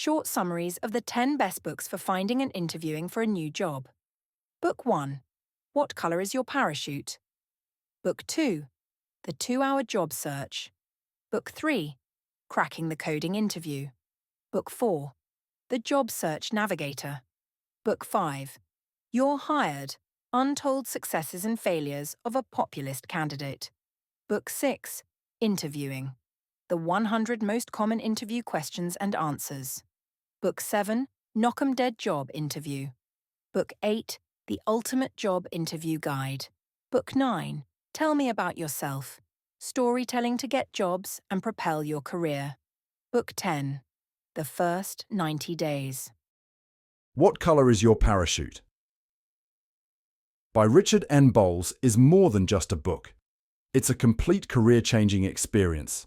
short summaries of the 10 best books for finding and interviewing for a new job. Book 1. What colour is your parachute? Book 2. The 2-hour job search. Book 3. Cracking the coding interview. Book 4. The job search navigator. Book 5. You're hired. Untold successes and failures of a populist candidate. Book 6. Interviewing. The 100 most common interview questions and answers. Book 7. Knock 'em dead job interview. Book 8. The ultimate job interview guide. Book 9. Tell me about yourself. Storytelling to get jobs and propel your career. Book 10. The first 90 days. What Color is Your Parachute? By Richard N. Bowles is more than just a book. It's a complete career-changing experience.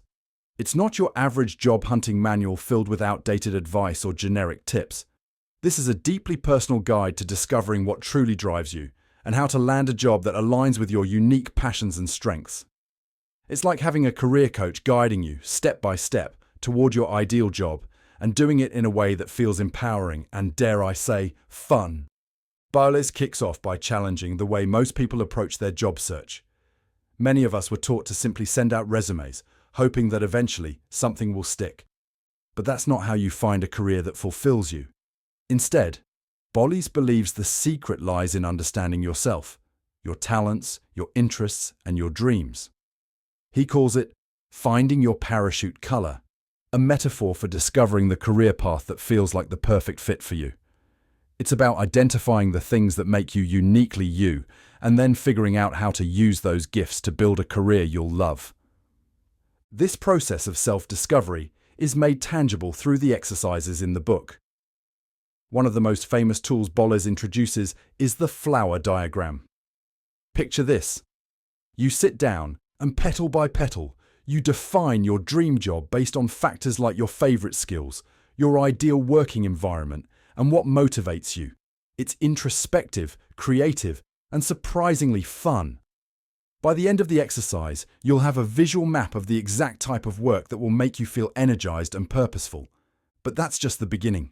It's not your average job hunting manual filled with outdated advice or generic tips. This is a deeply personal guide to discovering what truly drives you and how to land a job that aligns with your unique passions and strengths. It's like having a career coach guiding you step by step toward your ideal job and doing it in a way that feels empowering and, dare I say, fun. Bowles kicks off by challenging the way most people approach their job search. Many of us were taught to simply send out resumes, hoping that eventually something will stick. But that's not how you find a career that fulfills you. Instead, Bowles believes the secret lies in understanding yourself, your talents, your interests, and your dreams. He calls it finding your parachute color, a metaphor for discovering the career path that feels like the perfect fit for you. It's about identifying the things that make you uniquely you and then figuring out how to use those gifts to build a career you'll love. This process of self-discovery is made tangible through the exercises in the book. One of the most famous tools Bowles introduces is the flower diagram. Picture this. You sit down and petal by petal, you define your dream job based on factors like your favorite skills, your ideal working environment, and what motivates you. It's introspective, creative, and surprisingly fun. By the end of the exercise, you'll have a visual map of the exact type of work that will make you feel energized and purposeful. But that's just the beginning.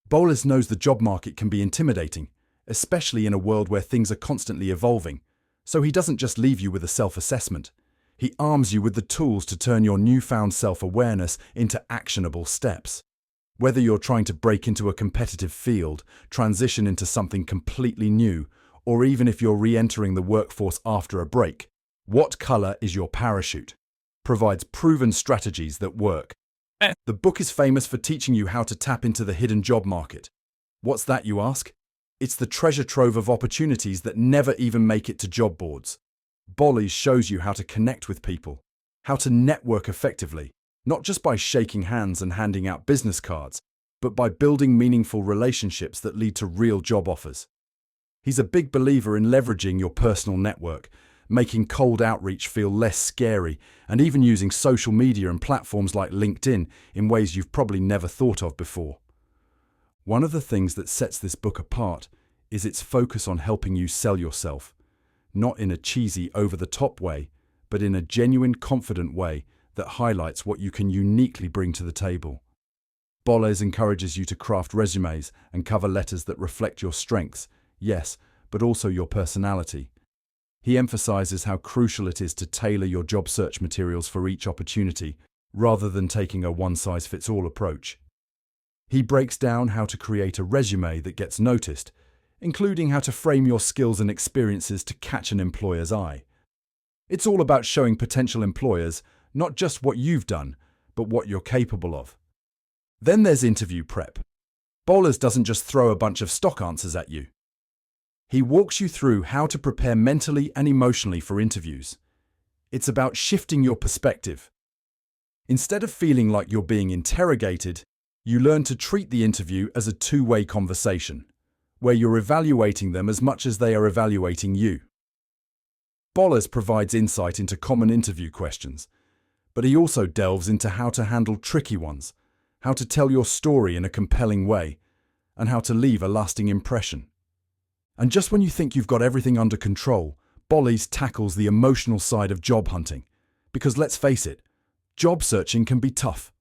Bowles knows the job market can be intimidating, especially in a world where things are constantly evolving. So he doesn't just leave you with a self-assessment. He arms you with the tools to turn your newfound self-awareness into actionable steps. Whether you're trying to break into a competitive field, transition into something completely new, or even if you're re-entering the workforce after a break, What Color is Your Parachute? Provides proven strategies that work. The book is famous for teaching you how to tap into the hidden job market. What's that, you ask? It's the treasure trove of opportunities that never even make it to job boards. Bowles shows you how to connect with people, how to network effectively, not just by shaking hands and handing out business cards, but by building meaningful relationships that lead to real job offers. He's a big believer in leveraging your personal network, making cold outreach feel less scary, and even using social media and platforms like LinkedIn in ways you've probably never thought of before. One of the things that sets this book apart is its focus on helping you sell yourself, not in a cheesy, over-the-top way, but in a genuine, confident way that highlights what you can uniquely bring to the table. Bowles encourages you to craft resumes and cover letters that reflect your strengths, yes, but also your personality. He emphasizes how crucial it is to tailor your job search materials for each opportunity, rather than taking a one-size-fits-all approach. He breaks down how to create a resume that gets noticed, including how to frame your skills and experiences to catch an employer's eye. It's all about showing potential employers not just what you've done, but what you're capable of. Then there's interview prep. Bowles doesn't just throw a bunch of stock answers at you. He walks you through how to prepare mentally and emotionally for interviews. It's about shifting your perspective. Instead of feeling like you're being interrogated, you learn to treat the interview as a two-way conversation, where you're evaluating them as much as they are evaluating you. Bowles provides insight into common interview questions, but he also delves into how to handle tricky ones, how to tell your story in a compelling way, and how to leave a lasting impression. And just when you think you've got everything under control, Bowles tackles the emotional side of job hunting. Because let's face it, job searching can be tough.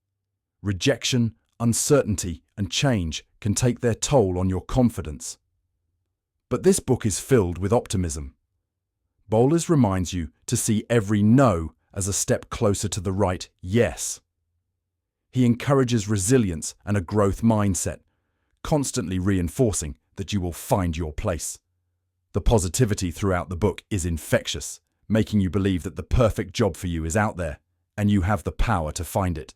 Rejection, uncertainty, and change can take their toll on your confidence. But this book is filled with optimism. Bowlers reminds you to see every no as a step closer to the right yes. He encourages resilience and a growth mindset, constantly reinforcing that you will find your place. The positivity throughout the book is infectious, making you believe that the perfect job for you is out there, and you have the power to find it.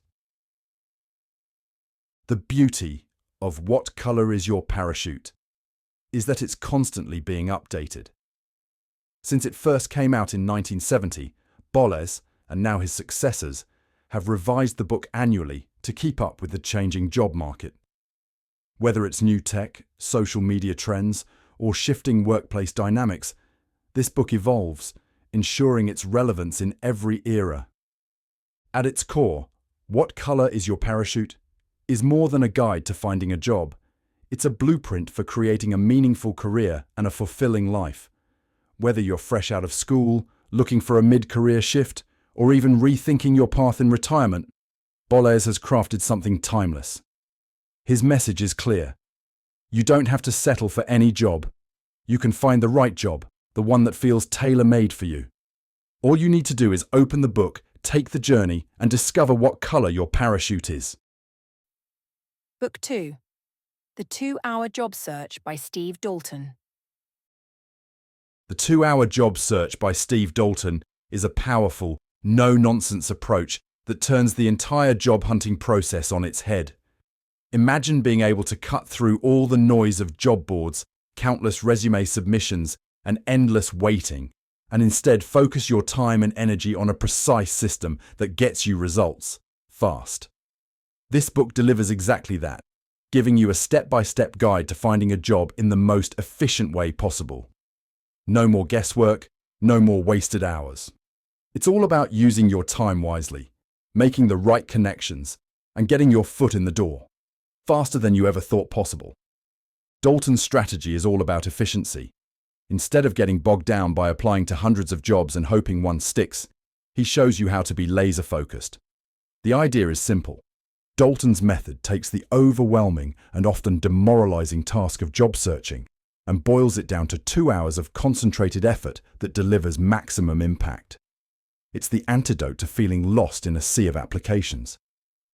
The beauty of What Color is Your Parachute is that it's constantly being updated. Since it first came out in 1970, Boles, and now his successors, have revised the book annually to keep up with the changing job market. Whether it's new tech, social media trends, or shifting workplace dynamics, this book evolves, ensuring its relevance in every era. At its core, What Color is Your Parachute is more than a guide to finding a job. It's a blueprint for creating a meaningful career and a fulfilling life. Whether you're fresh out of school, looking for a mid-career shift, or even rethinking your path in retirement, Boles has crafted something timeless. His message is clear. You don't have to settle for any job. You can find the right job, the one that feels tailor-made for you. All you need to do is open the book, take the journey, and discover what color your parachute is. Book 2. The 2-Hour Job Search by Steve Dalton. The 2-Hour Job Search by Steve Dalton is a powerful, no-nonsense approach that turns the entire job hunting process on its head. Imagine being able to cut through all the noise of job boards, countless resume submissions, and endless waiting, and instead focus your time and energy on a precise system that gets you results fast. This book delivers exactly that, giving you a step-by-step guide to finding a job in the most efficient way possible. No more guesswork, no more wasted hours. It's all about using your time wisely, making the right connections, and getting your foot in the door, faster than you ever thought possible. Dalton's strategy is all about efficiency. Instead of getting bogged down by applying to hundreds of jobs and hoping one sticks, he shows you how to be laser-focused. The idea is simple. Dalton's method takes the overwhelming and often demoralizing task of job searching and boils it down to 2 hours of concentrated effort that delivers maximum impact. It's the antidote to feeling lost in a sea of applications.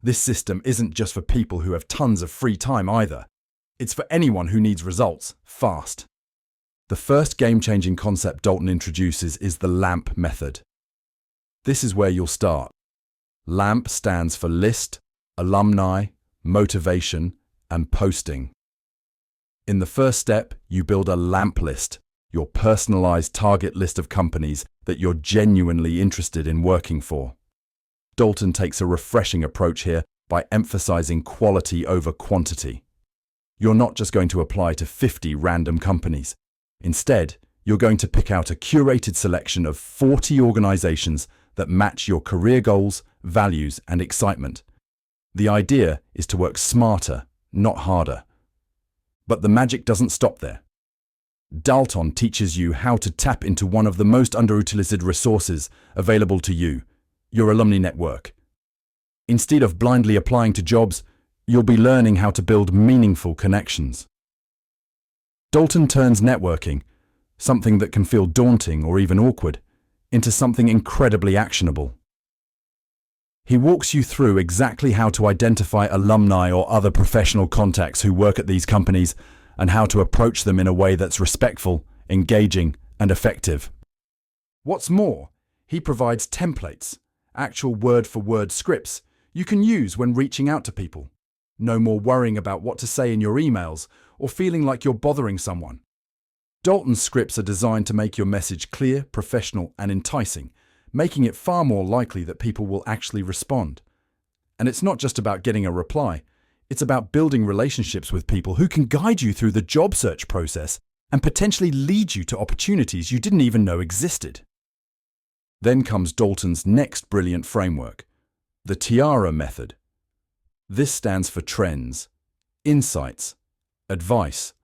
This system isn't just for people who have tons of free time either. It's for anyone who needs results fast. The first game-changing concept Dalton introduces is the LAMP method. This is where you'll start. LAMP stands for List, Alumni, Motivation, and Posting. In the first step, you build a LAMP list, your personalized target list of companies that you're genuinely interested in working for. Dalton takes a refreshing approach here by emphasizing quality over quantity. You're not just going to apply to 50 random companies. Instead, you're going to pick out a curated selection of 40 organizations that match your career goals, values, and excitement. The idea is to work smarter, not harder. But the magic doesn't stop there. Dalton teaches you how to tap into one of the most underutilized resources available to you, your alumni network. Instead of blindly applying to jobs, you'll be learning how to build meaningful connections. Dalton turns networking, something that can feel daunting or even awkward, into something incredibly actionable. He walks you through exactly how to identify alumni or other professional contacts who work at these companies and how to approach them in a way that's respectful, engaging, and effective. What's more, he provides templates, actual word-for-word scripts you can use when reaching out to people. No more worrying about what to say in your emails or feeling like you're bothering someone. Dalton's scripts are designed to make your message clear, professional, and enticing, making it far more likely that people will actually respond. And it's not just about getting a reply. It's about building relationships with people who can guide you through the job search process and potentially lead you to opportunities you didn't even know existed. Then comes Dalton's next brilliant framework, the Tiara method. This stands for trends, insights, advice,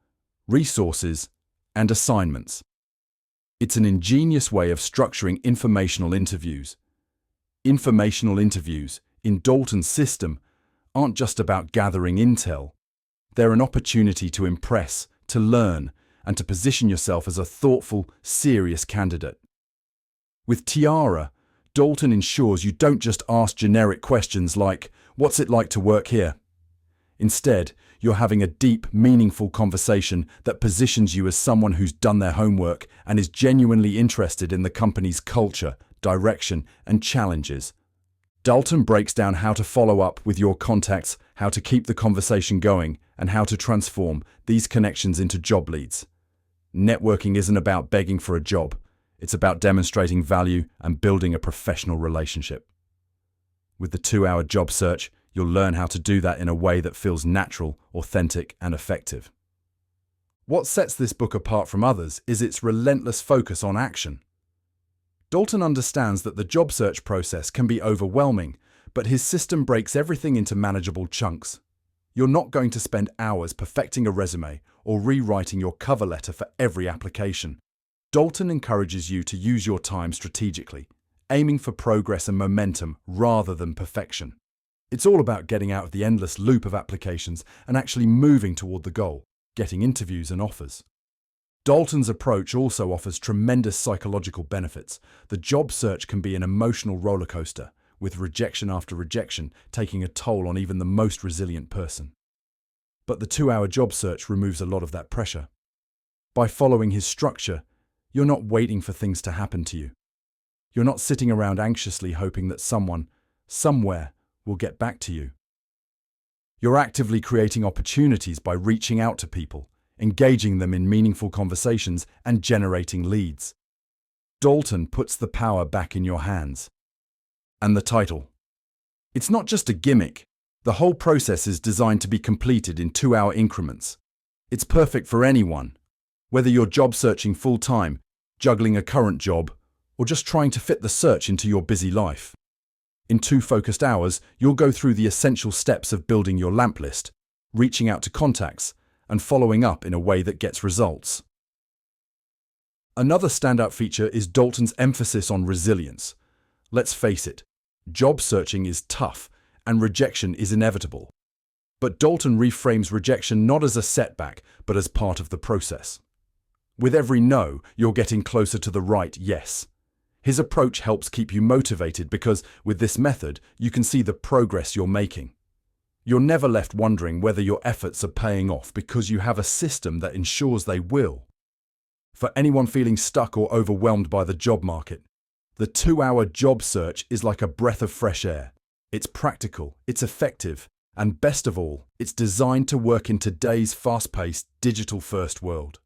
resources, and assignments. It's an ingenious way of structuring informational interviews. Informational interviews, in Dalton's system, aren't just about gathering intel. They're an opportunity to impress, to learn, and to position yourself as a thoughtful, serious candidate. With Tiara, Dalton ensures you don't just ask generic questions like, "What's it like to work here?" Instead, you're having a deep, meaningful conversation that positions you as someone who's done their homework and is genuinely interested in the company's culture, direction, and challenges. Dalton breaks down how to follow up with your contacts, how to keep the conversation going, and how to transform these connections into job leads. Networking isn't about begging for a job. It's about demonstrating value and building a professional relationship. With the 2-hour job search, you'll learn how to do that in a way that feels natural, authentic, and effective. What sets this book apart from others is its relentless focus on action. Dalton understands that the job search process can be overwhelming, but his system breaks everything into manageable chunks. You're not going to spend hours perfecting a resume or rewriting your cover letter for every application. Dalton encourages you to use your time strategically, aiming for progress and momentum rather than perfection. It's all about getting out of the endless loop of applications and actually moving toward the goal, getting interviews and offers. Dalton's approach also offers tremendous psychological benefits. The job search can be an emotional roller coaster, with rejection after rejection taking a toll on even the most resilient person. But the 2-hour job search removes a lot of that pressure. By following his structure, you're not waiting for things to happen to you. You're not sitting around anxiously hoping that someone, somewhere, will get back to you. You're actively creating opportunities by reaching out to people, engaging them in meaningful conversations, and generating leads. Dalton puts the power back in your hands. And the title. It's not just a gimmick. The whole process is designed to be completed in 2-hour increments. It's perfect for anyone, whether you're job searching full-time, juggling a current job, or just trying to fit the search into your busy life. In 2 focused hours, you'll go through the essential steps of building your lamp list, reaching out to contacts, and following up in a way that gets results. Another standout feature is Dalton's emphasis on resilience. Let's face it, job searching is tough, and rejection is inevitable. But Dalton reframes rejection not as a setback, but as part of the process. With every no, you're getting closer to the right yes. His approach helps keep you motivated because, with this method, you can see the progress you're making. You're never left wondering whether your efforts are paying off because you have a system that ensures they will. For anyone feeling stuck or overwhelmed by the job market, the 2-hour job search is like a breath of fresh air. It's practical, it's effective, and best of all, it's designed to work in today's fast-paced, digital-first world.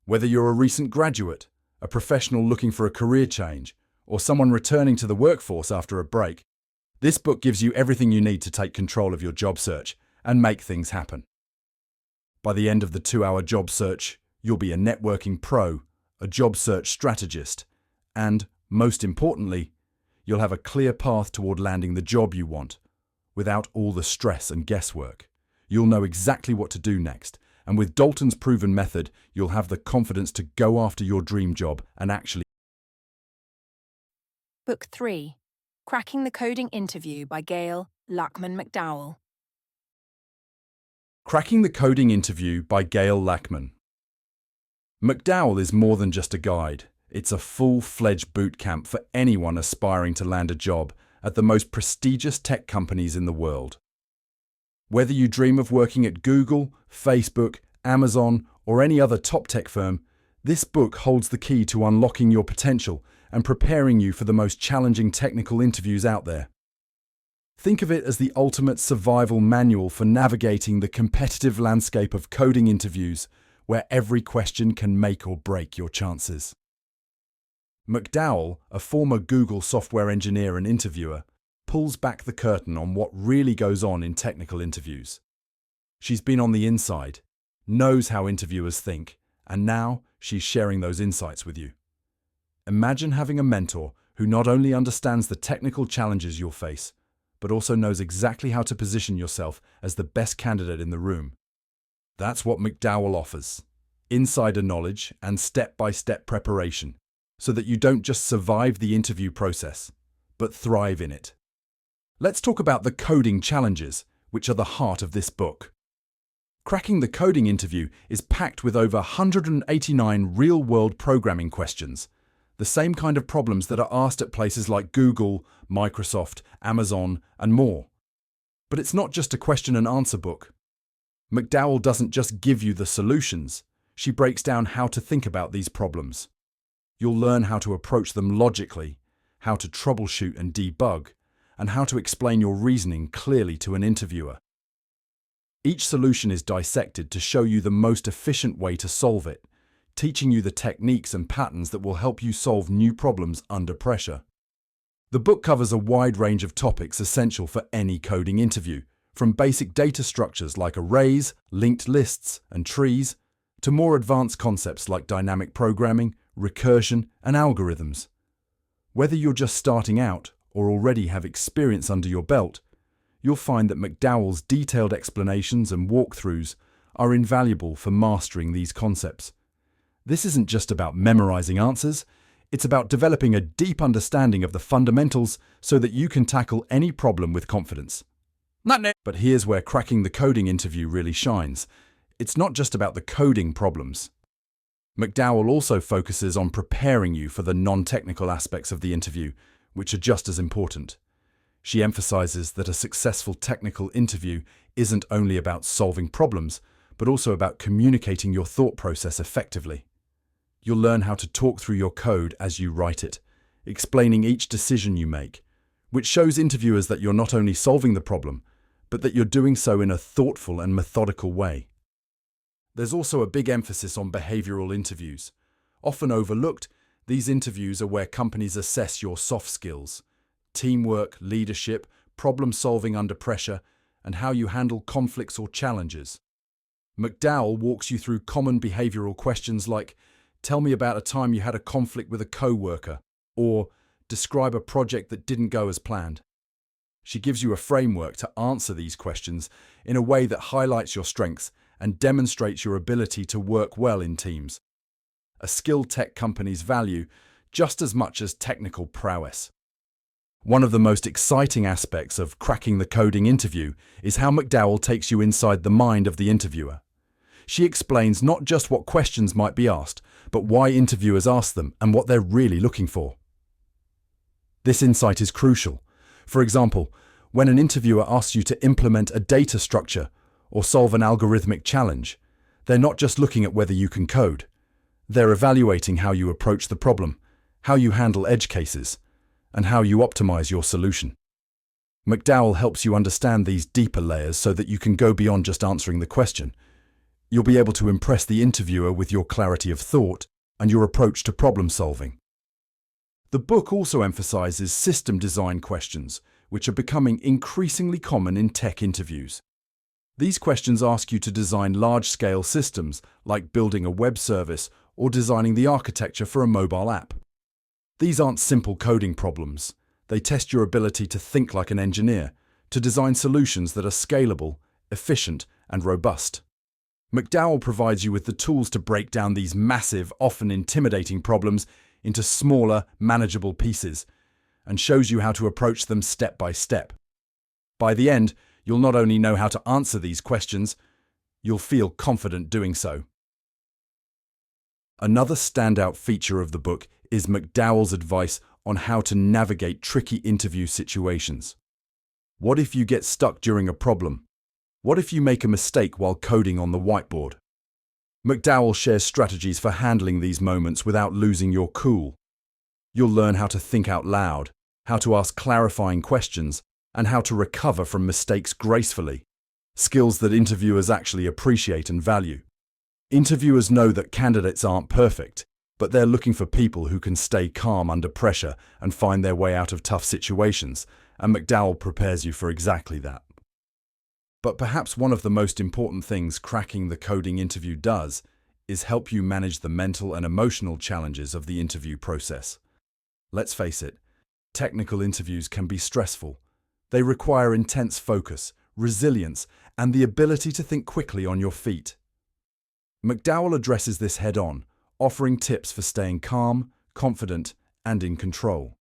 Whether you're a recent graduate, a professional looking for a career change, or someone returning to the workforce after a break, this book gives you everything you need to take control of your job search and make things happen. By the end of the 2-hour job search, you'll be a networking pro, a job search strategist, and, most importantly, you'll have a clear path toward landing the job you want, without all the stress and guesswork. You'll know exactly what to do next, and with Dalton's proven method, you'll have the confidence to go after your dream job and actually. Book 3. Cracking the Coding Interview by Gail Lachman McDowell. Cracking the Coding Interview by Gail Lachman. McDowell is more than just a guide. It's a full-fledged boot camp for anyone aspiring to land a job at the most prestigious tech companies in the world. Whether you dream of working at Google, Facebook, Amazon, or any other top tech firm, this book holds the key to unlocking your potential and preparing you for the most challenging technical interviews out there. Think of it as the ultimate survival manual for navigating the competitive landscape of coding interviews, where every question can make or break your chances. McDowell, a former Google software engineer and interviewer, pulls back the curtain on what really goes on in technical interviews. She's been on the inside, knows how interviewers think, and now she's sharing those insights with you. Imagine having a mentor who not only understands the technical challenges you'll face, but also knows exactly how to position yourself as the best candidate in the room. That's what McDowell offers: insider knowledge and step-by-step preparation, so that you don't just survive the interview process, but thrive in it. Let's talk about the coding challenges, which are the heart of this book. Cracking the Coding Interview is packed with over 189 real-world programming questions, the same kind of problems that are asked at places like Google, Microsoft, Amazon, and more. But it's not just a question and answer book. McDowell doesn't just give you the solutions. She breaks down how to think about these problems. You'll learn how to approach them logically, how to troubleshoot and debug, and how to explain your reasoning clearly to an interviewer. Each solution is dissected to show you the most efficient way to solve it, teaching you the techniques and patterns that will help you solve new problems under pressure. The book covers a wide range of topics essential for any coding interview, from basic data structures like arrays, linked lists, and trees, to more advanced concepts like dynamic programming, recursion, and algorithms. Whether you're just starting out or already have experience under your belt, you'll find that McDowell's detailed explanations and walkthroughs are invaluable for mastering these concepts. This isn't just about memorizing answers, it's about developing a deep understanding of the fundamentals so that you can tackle any problem with confidence. But here's where cracking the coding interview really shines. It's not just about the coding problems. McDowell also focuses on preparing you for the non-technical aspects of the interview, which are just as important. She emphasizes that a successful technical interview isn't only about solving problems, but also about communicating your thought process effectively. You'll learn how to talk through your code as you write it, explaining each decision you make, which shows interviewers that you're not only solving the problem, but that you're doing so in a thoughtful and methodical way. There's also a big emphasis on behavioral interviews. Often overlooked, these interviews are where companies assess your soft skills, teamwork, leadership, problem-solving under pressure, and how you handle conflicts or challenges. McDowell walks you through common behavioral questions like, tell me about a time you had a conflict with a co-worker, or describe a project that didn't go as planned. She gives you a framework to answer these questions in a way that highlights your strengths and demonstrates your ability to work well in teams. A skill tech companies value just as much as technical prowess. One of the most exciting aspects of cracking the coding interview is how McDowell takes you inside the mind of the interviewer. She explains not just what questions might be asked, but why interviewers ask them and what they're really looking for. This insight is crucial. For example, when an interviewer asks you to implement a data structure or solve an algorithmic challenge, they're not just looking at whether you can code. They're evaluating how you approach the problem, how you handle edge cases, and how you optimize your solution. McDowell helps you understand these deeper layers so that you can go beyond just answering the question. You'll be able to impress the interviewer with your clarity of thought and your approach to problem solving. The book also emphasizes system design questions, which are becoming increasingly common in tech interviews. These questions ask you to design large-scale systems, like building a web service or designing the architecture for a mobile app. These aren't simple coding problems. They test your ability to think like an engineer, to design solutions that are scalable, efficient, and robust. McDowell provides you with the tools to break down these massive, often intimidating problems into smaller, manageable pieces, and shows you how to approach them step by step. By the end, you'll not only know how to answer these questions, you'll feel confident doing so. Another standout feature of the book is McDowell's advice on how to navigate tricky interview situations. What if you get stuck during a problem? What if you make a mistake while coding on the whiteboard? McDowell shares strategies for handling these moments without losing your cool. You'll learn how to think out loud, how to ask clarifying questions, and how to recover from mistakes gracefully, skills that interviewers actually appreciate and value. Interviewers know that candidates aren't perfect, but they're looking for people who can stay calm under pressure and find their way out of tough situations, and McDowell prepares you for exactly that. But perhaps one of the most important things cracking the coding interview does is help you manage the mental and emotional challenges of the interview process. Let's face it, technical interviews can be stressful. They require intense focus, resilience, and the ability to think quickly on your feet. McDowell addresses this head-on, offering tips for staying calm, confident, and in control.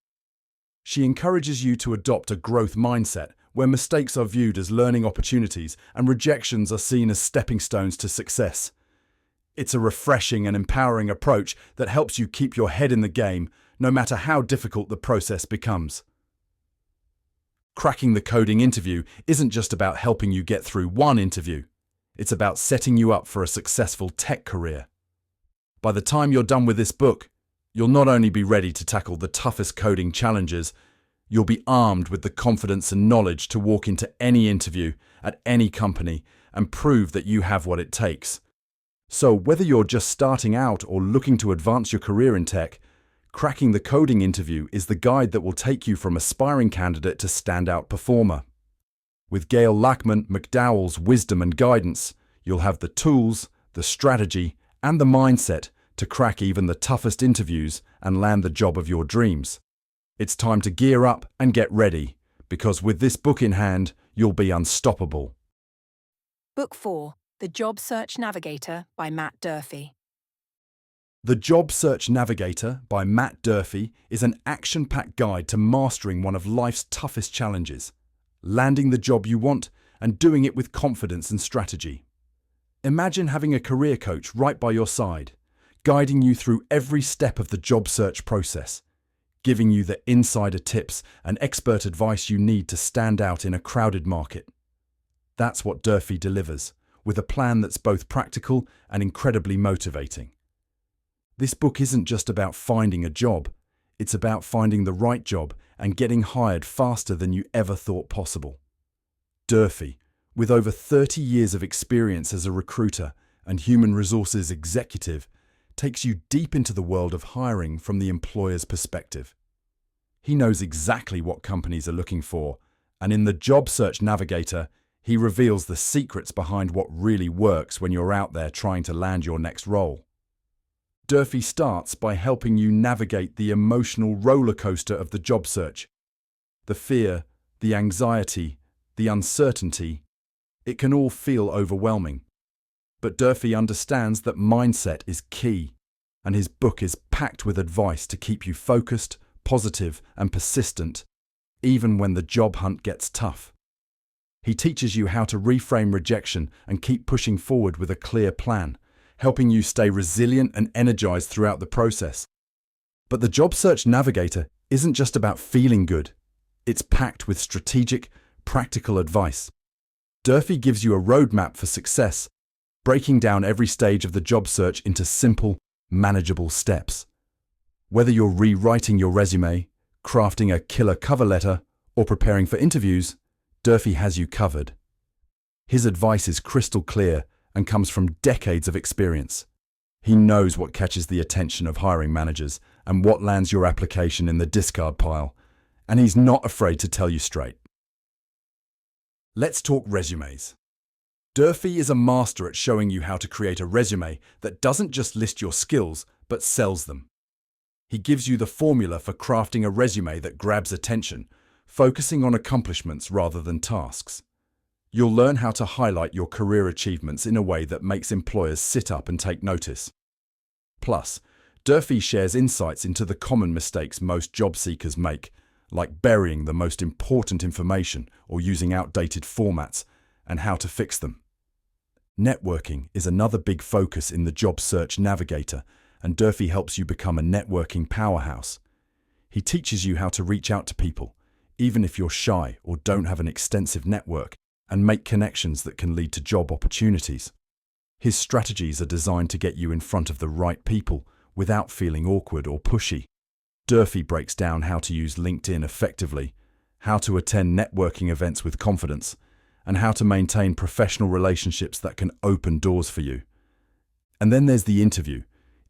She encourages you to adopt a growth mindset where mistakes are viewed as learning opportunities and rejections are seen as stepping stones to success. It's a refreshing and empowering approach that helps you keep your head in the game, no matter how difficult the process becomes. Cracking the coding interview isn't just about helping you get through one interview. It's about setting you up for a successful tech career. By the time you're done with this book, you'll not only be ready to tackle the toughest coding challenges, you'll be armed with the confidence and knowledge to walk into any interview at any company and prove that you have what it takes. So whether you're just starting out or looking to advance your career in tech, cracking the coding interview is the guide that will take you from aspiring candidate to standout performer. With Gail Lackman McDowell's wisdom and guidance, you'll have the tools, the strategy, and the mindset to crack even the toughest interviews and land the job of your dreams. It's time to gear up and get ready, because with this book in hand, you'll be unstoppable. Book 4, The Job Search Navigator by Matt Durfee. The Job Search Navigator by Matt Durfee is an action-packed guide to mastering one of life's toughest challenges, landing the job you want and doing it with confidence and strategy. Imagine having a career coach right by your side, guiding you through every step of the job search process, giving you the insider tips and expert advice you need to stand out in a crowded market. That's what Durfee delivers, with a plan that's both practical and incredibly motivating. This book isn't just about finding a job, it's about finding the right job and getting hired faster than you ever thought possible. Durfee, with over 30 years of experience as a recruiter and human resources executive, takes you deep into the world of hiring from the employer's perspective. He knows exactly what companies are looking for, and in the Job Search Navigator, he reveals the secrets behind what really works when you're out there trying to land your next role. Durfee starts by helping you navigate the emotional roller coaster of the job search. The fear, the anxiety, the uncertainty, it can all feel overwhelming. But Durfee understands that mindset is key, and his book is packed with advice to keep you focused, positive, and persistent, even when the job hunt gets tough. He teaches you how to reframe rejection and keep pushing forward with a clear plan, helping you stay resilient and energized throughout the process. But the Job Search Navigator isn't just about feeling good. It's packed with strategic, practical advice. Durfee gives you a roadmap for success, breaking down every stage of the job search into simple, manageable steps. Whether you're rewriting your resume, crafting a killer cover letter, or preparing for interviews, Durfee has you covered. His advice is crystal clear and comes from decades of experience. He knows what catches the attention of hiring managers and what lands your application in the discard pile, and he's not afraid to tell you straight. Let's talk resumes. Durfee is a master at showing you how to create a resume that doesn't just list your skills, but sells them. He gives you the formula for crafting a resume that grabs attention, focusing on accomplishments rather than tasks. You'll learn how to highlight your career achievements in a way that makes employers sit up and take notice. Plus, Durfee shares insights into the common mistakes most job seekers make, like burying the most important information or using outdated formats, and how to fix them. Networking is another big focus in the Job Search Navigator, and Durfee helps you become a networking powerhouse. He teaches you how to reach out to people, even if you're shy or don't have an extensive network, and make connections that can lead to job opportunities. His strategies are designed to get you in front of the right people without feeling awkward or pushy. Durfee breaks down how to use LinkedIn effectively, how to attend networking events with confidence, and how to maintain professional relationships that can open doors for you. And then there's the interview.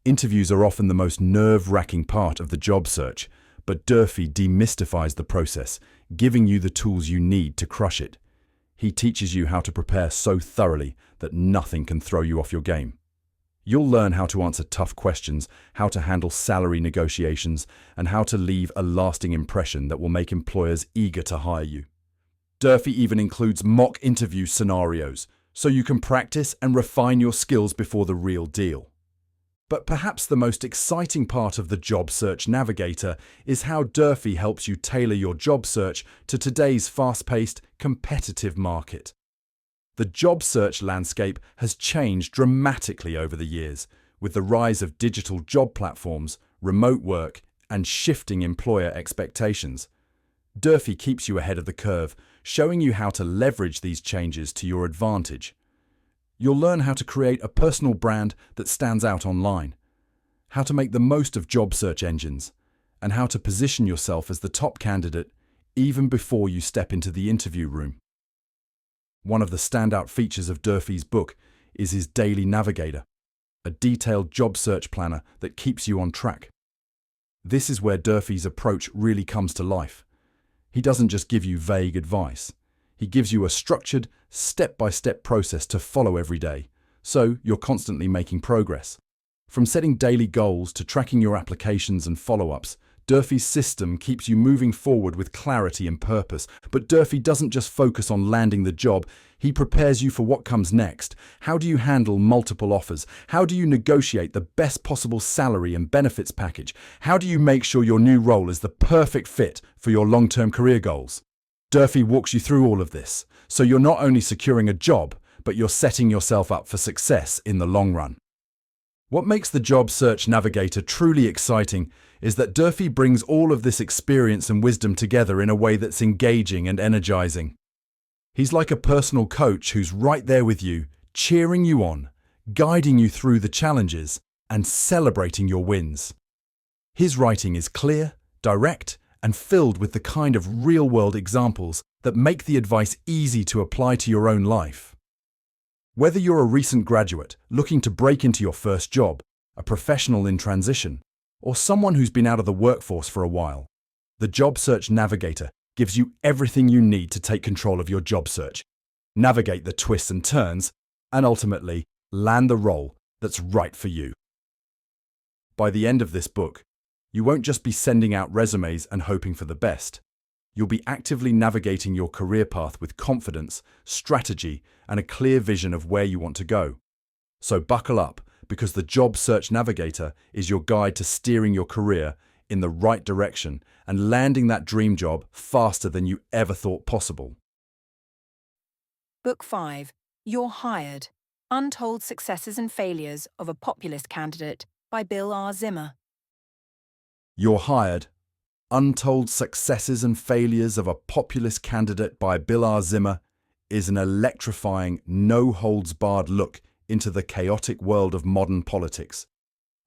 Interviews are often the most nerve-wracking part of the job search, but Durfee demystifies the process, giving you the tools you need to crush it. He teaches you how to prepare so thoroughly that nothing can throw you off your game. You'll learn how to answer tough questions, how to handle salary negotiations, and how to leave a lasting impression that will make employers eager to hire you. Durfee even includes mock interview scenarios, so you can practice and refine your skills before the real deal. But perhaps the most exciting part of the Job Search Navigator is how Durfee helps you tailor your job search to today's fast-paced, competitive market. The job search landscape has changed dramatically over the years, with the rise of digital job platforms, remote work, and shifting employer expectations. Durfee keeps you ahead of the curve, showing you how to leverage these changes to your advantage. You'll learn how to create a personal brand that stands out online, how to make the most of job search engines, and how to position yourself as the top candidate even before you step into the interview room. One of the standout features of Durfee's book is his Daily Navigator, a detailed job search planner that keeps you on track. This is where Durfee's approach really comes to life. He doesn't just give you vague advice. He gives you a structured, step-by-step process to follow every day, so you're constantly making progress. From setting daily goals to tracking your applications and follow-ups, Durfee's system keeps you moving forward with clarity and purpose. But Durfee doesn't just focus on landing the job, he prepares you for what comes next. How do you handle multiple offers? How do you negotiate the best possible salary and benefits package? How do you make sure your new role is the perfect fit for your long-term career goals? Durfee walks you through all of this, so you're not only securing a job, but you're setting yourself up for success in the long run. What makes the Job Search Navigator truly exciting is that Durfee brings all of this experience and wisdom together in a way that's engaging and energizing. He's like a personal coach who's right there with you, cheering you on, guiding you through the challenges, and celebrating your wins. His writing is clear, direct, and filled with the kind of real-world examples that make the advice easy to apply to your own life. Whether you're a recent graduate looking to break into your first job, a professional in transition, or someone who's been out of the workforce for a while, the Job Search Navigator gives you everything you need to take control of your job search, navigate the twists and turns, and ultimately land the role that's right for you. By the end of this book, you won't just be sending out resumes and hoping for the best. You'll be actively navigating your career path with confidence, strategy, and a clear vision of where you want to go. So buckle up, because the Job Search Navigator is your guide to steering your career in the right direction and landing that dream job faster than you ever thought possible. Book 5. You're Hired. Untold Successes and Failures of a Populist Candidate by Bill R. Zimmer. You're Hired. Untold Successes and Failures of a Populist Candidate by Bill R. Zimmer is an electrifying, no-holds-barred look into the chaotic world of modern politics,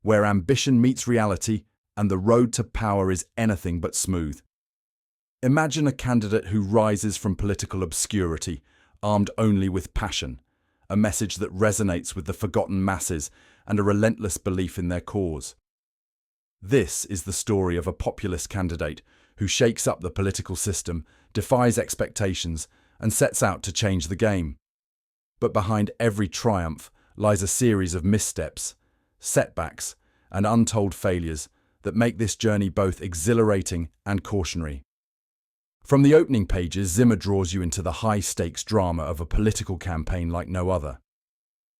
where ambition meets reality and the road to power is anything but smooth. Imagine a candidate who rises from political obscurity, armed only with passion, a message that resonates with the forgotten masses, and a relentless belief in their cause. This is the story of a populist candidate who shakes up the political system, defies expectations, and sets out to change the game. But behind every triumph lies a series of missteps, setbacks, and untold failures that make this journey both exhilarating and cautionary. From the opening pages, Zimmer draws you into the high-stakes drama of a political campaign like no other.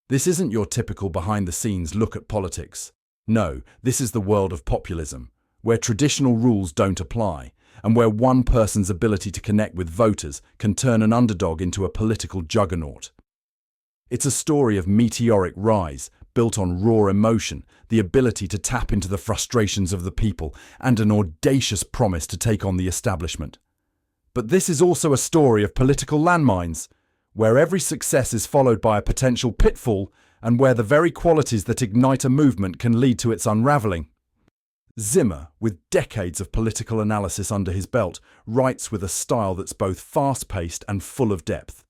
This isn't your typical behind-the-scenes look at politics. No, this is the world of populism, where traditional rules don't apply, and where one person's ability to connect with voters can turn an underdog into a political juggernaut. It's a story of meteoric rise, built on raw emotion, the ability to tap into the frustrations of the people, and an audacious promise to take on the establishment. But this is also a story of political landmines, where every success is followed by a potential pitfall, and where the very qualities that ignite a movement can lead to its unravelling. Zimmer, with decades of political analysis under his belt, writes with a style that's both fast-paced and full of depth.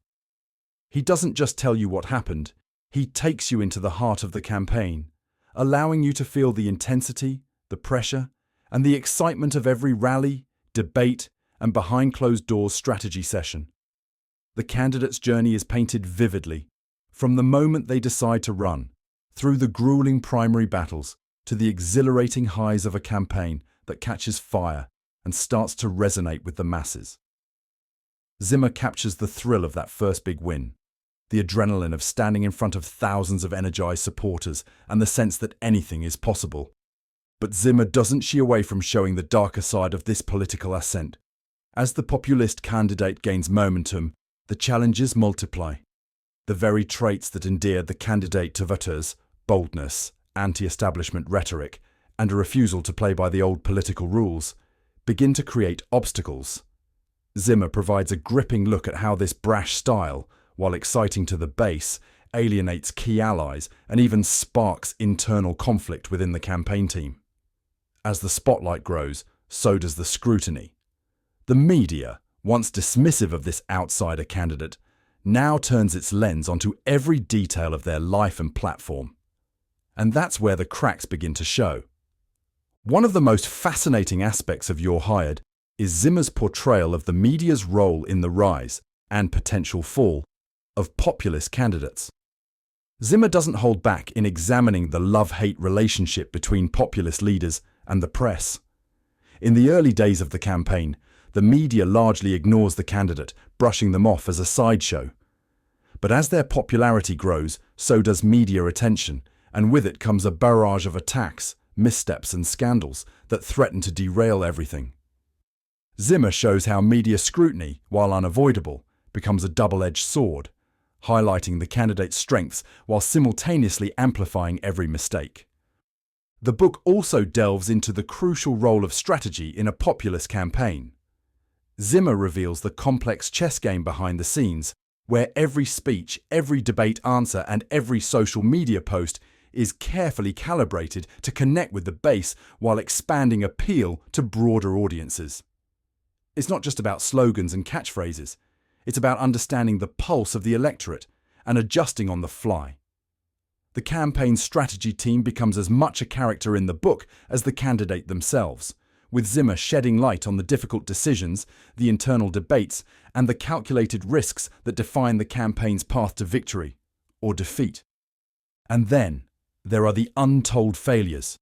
He doesn't just tell you what happened, he takes you into the heart of the campaign, allowing you to feel the intensity, the pressure, and the excitement of every rally, debate, and behind-closed-doors strategy session. The candidate's journey is painted vividly, from the moment they decide to run, through the grueling primary battles, to the exhilarating highs of a campaign that catches fire and starts to resonate with the masses. Zimmer captures the thrill of that first big win, the adrenaline of standing in front of thousands of energized supporters and the sense that anything is possible. But Zimmer doesn't shy away from showing the darker side of this political ascent. As the populist candidate gains momentum, the challenges multiply. The very traits that endeared the candidate to voters, boldness, anti-establishment rhetoric, and a refusal to play by the old political rules, begin to create obstacles. Zimmer provides a gripping look at how this brash style, while exciting to the base, alienates key allies and even sparks internal conflict within the campaign team. As the spotlight grows, so does the scrutiny. The media, once dismissive of this outsider candidate, now turns its lens onto every detail of their life and platform. And that's where the cracks begin to show. One of the most fascinating aspects of You're Hired is Zimmer's portrayal of the media's role in the rise and potential fall of populist candidates. Zimmer doesn't hold back in examining the love-hate relationship between populist leaders and the press. In the early days of the campaign, the media largely ignores the candidate, brushing them off as a sideshow. But as their popularity grows, so does media attention, and with it comes a barrage of attacks, missteps and scandals that threaten to derail everything. Zimmer shows how media scrutiny, while unavoidable, becomes a double-edged sword, highlighting the candidate's strengths while simultaneously amplifying every mistake. The book also delves into the crucial role of strategy in a populist campaign. Zimmer reveals the complex chess game behind the scenes, where every speech, every debate answer, and every social media post is carefully calibrated to connect with the base while expanding appeal to broader audiences. It's not just about slogans and catchphrases. It's about understanding the pulse of the electorate and adjusting on the fly. The campaign strategy team becomes as much a character in the book as the candidate themselves, with Zimmer shedding light on the difficult decisions, the internal debates, and the calculated risks that define the campaign's path to victory or defeat. And then there are the untold failures.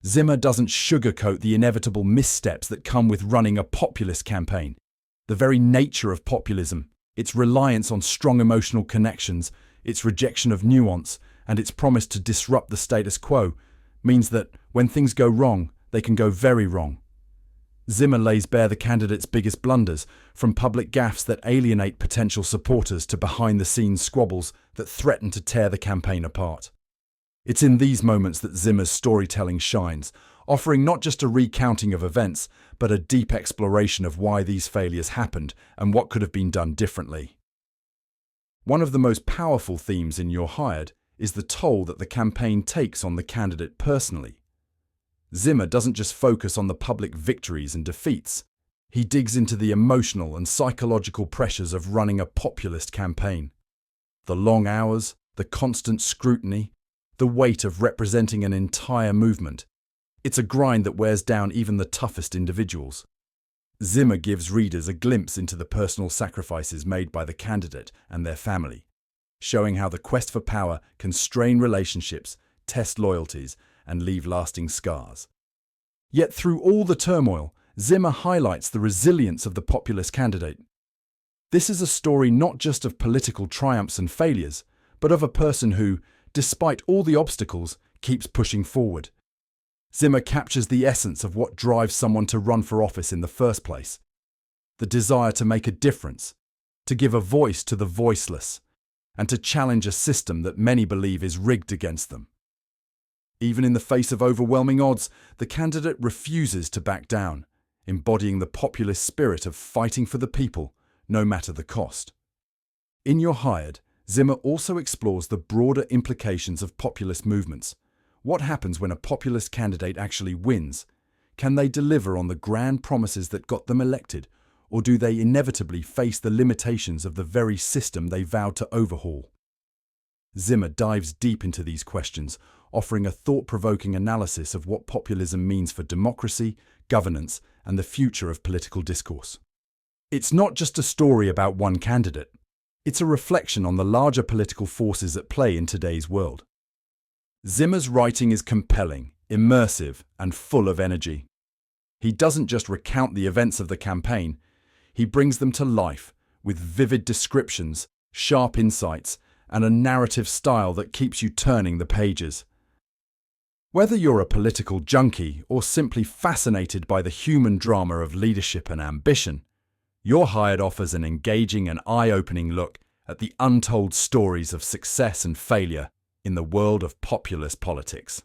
Zimmer doesn't sugarcoat the inevitable missteps that come with running a populist campaign. The very nature of populism, its reliance on strong emotional connections, its rejection of nuance, and its promise to disrupt the status quo, means that when things go wrong, they can go very wrong. Zimmer lays bare the candidate's biggest blunders, from public gaffes that alienate potential supporters to behind-the-scenes squabbles that threaten to tear the campaign apart. It's in these moments that Zimmer's storytelling shines, offering not just a recounting of events, but a deep exploration of why these failures happened and what could have been done differently. One of the most powerful themes in You're Hired is the toll that the campaign takes on the candidate personally. Zimmer doesn't just focus on the public victories and defeats. He digs into the emotional and psychological pressures of running a populist campaign. The long hours, the constant scrutiny, the weight of representing an entire movement. It's a grind that wears down even the toughest individuals. Zimmer gives readers a glimpse into the personal sacrifices made by the candidate and their family, showing how the quest for power can strain relationships, test loyalties, and leave lasting scars. Yet through all the turmoil, Zimmer highlights the resilience of the populist candidate. This is a story not just of political triumphs and failures, but of a person who, despite all the obstacles, keeps pushing forward. Zimmer captures the essence of what drives someone to run for office in the first place: the desire to make a difference, to give a voice to the voiceless, and to challenge a system that many believe is rigged against them. Even in the face of overwhelming odds, the candidate refuses to back down, embodying the populist spirit of fighting for the people, no matter the cost. In You're Hired, Zimmer also explores the broader implications of populist movements. What happens when a populist candidate actually wins? Can they deliver on the grand promises that got them elected, or do they inevitably face the limitations of the very system they vowed to overhaul? Zimmer dives deep into these questions, offering a thought-provoking analysis of what populism means for democracy, governance, and the future of political discourse. It's not just a story about one candidate. It's a reflection on the larger political forces at play in today's world. Zimmer's writing is compelling, immersive, and full of energy. He doesn't just recount the events of the campaign, he brings them to life with vivid descriptions, sharp insights, and a narrative style that keeps you turning the pages. Whether you're a political junkie or simply fascinated by the human drama of leadership and ambition, You're Hired offers an engaging and eye-opening look at the untold stories of success and failure in the world of populist politics.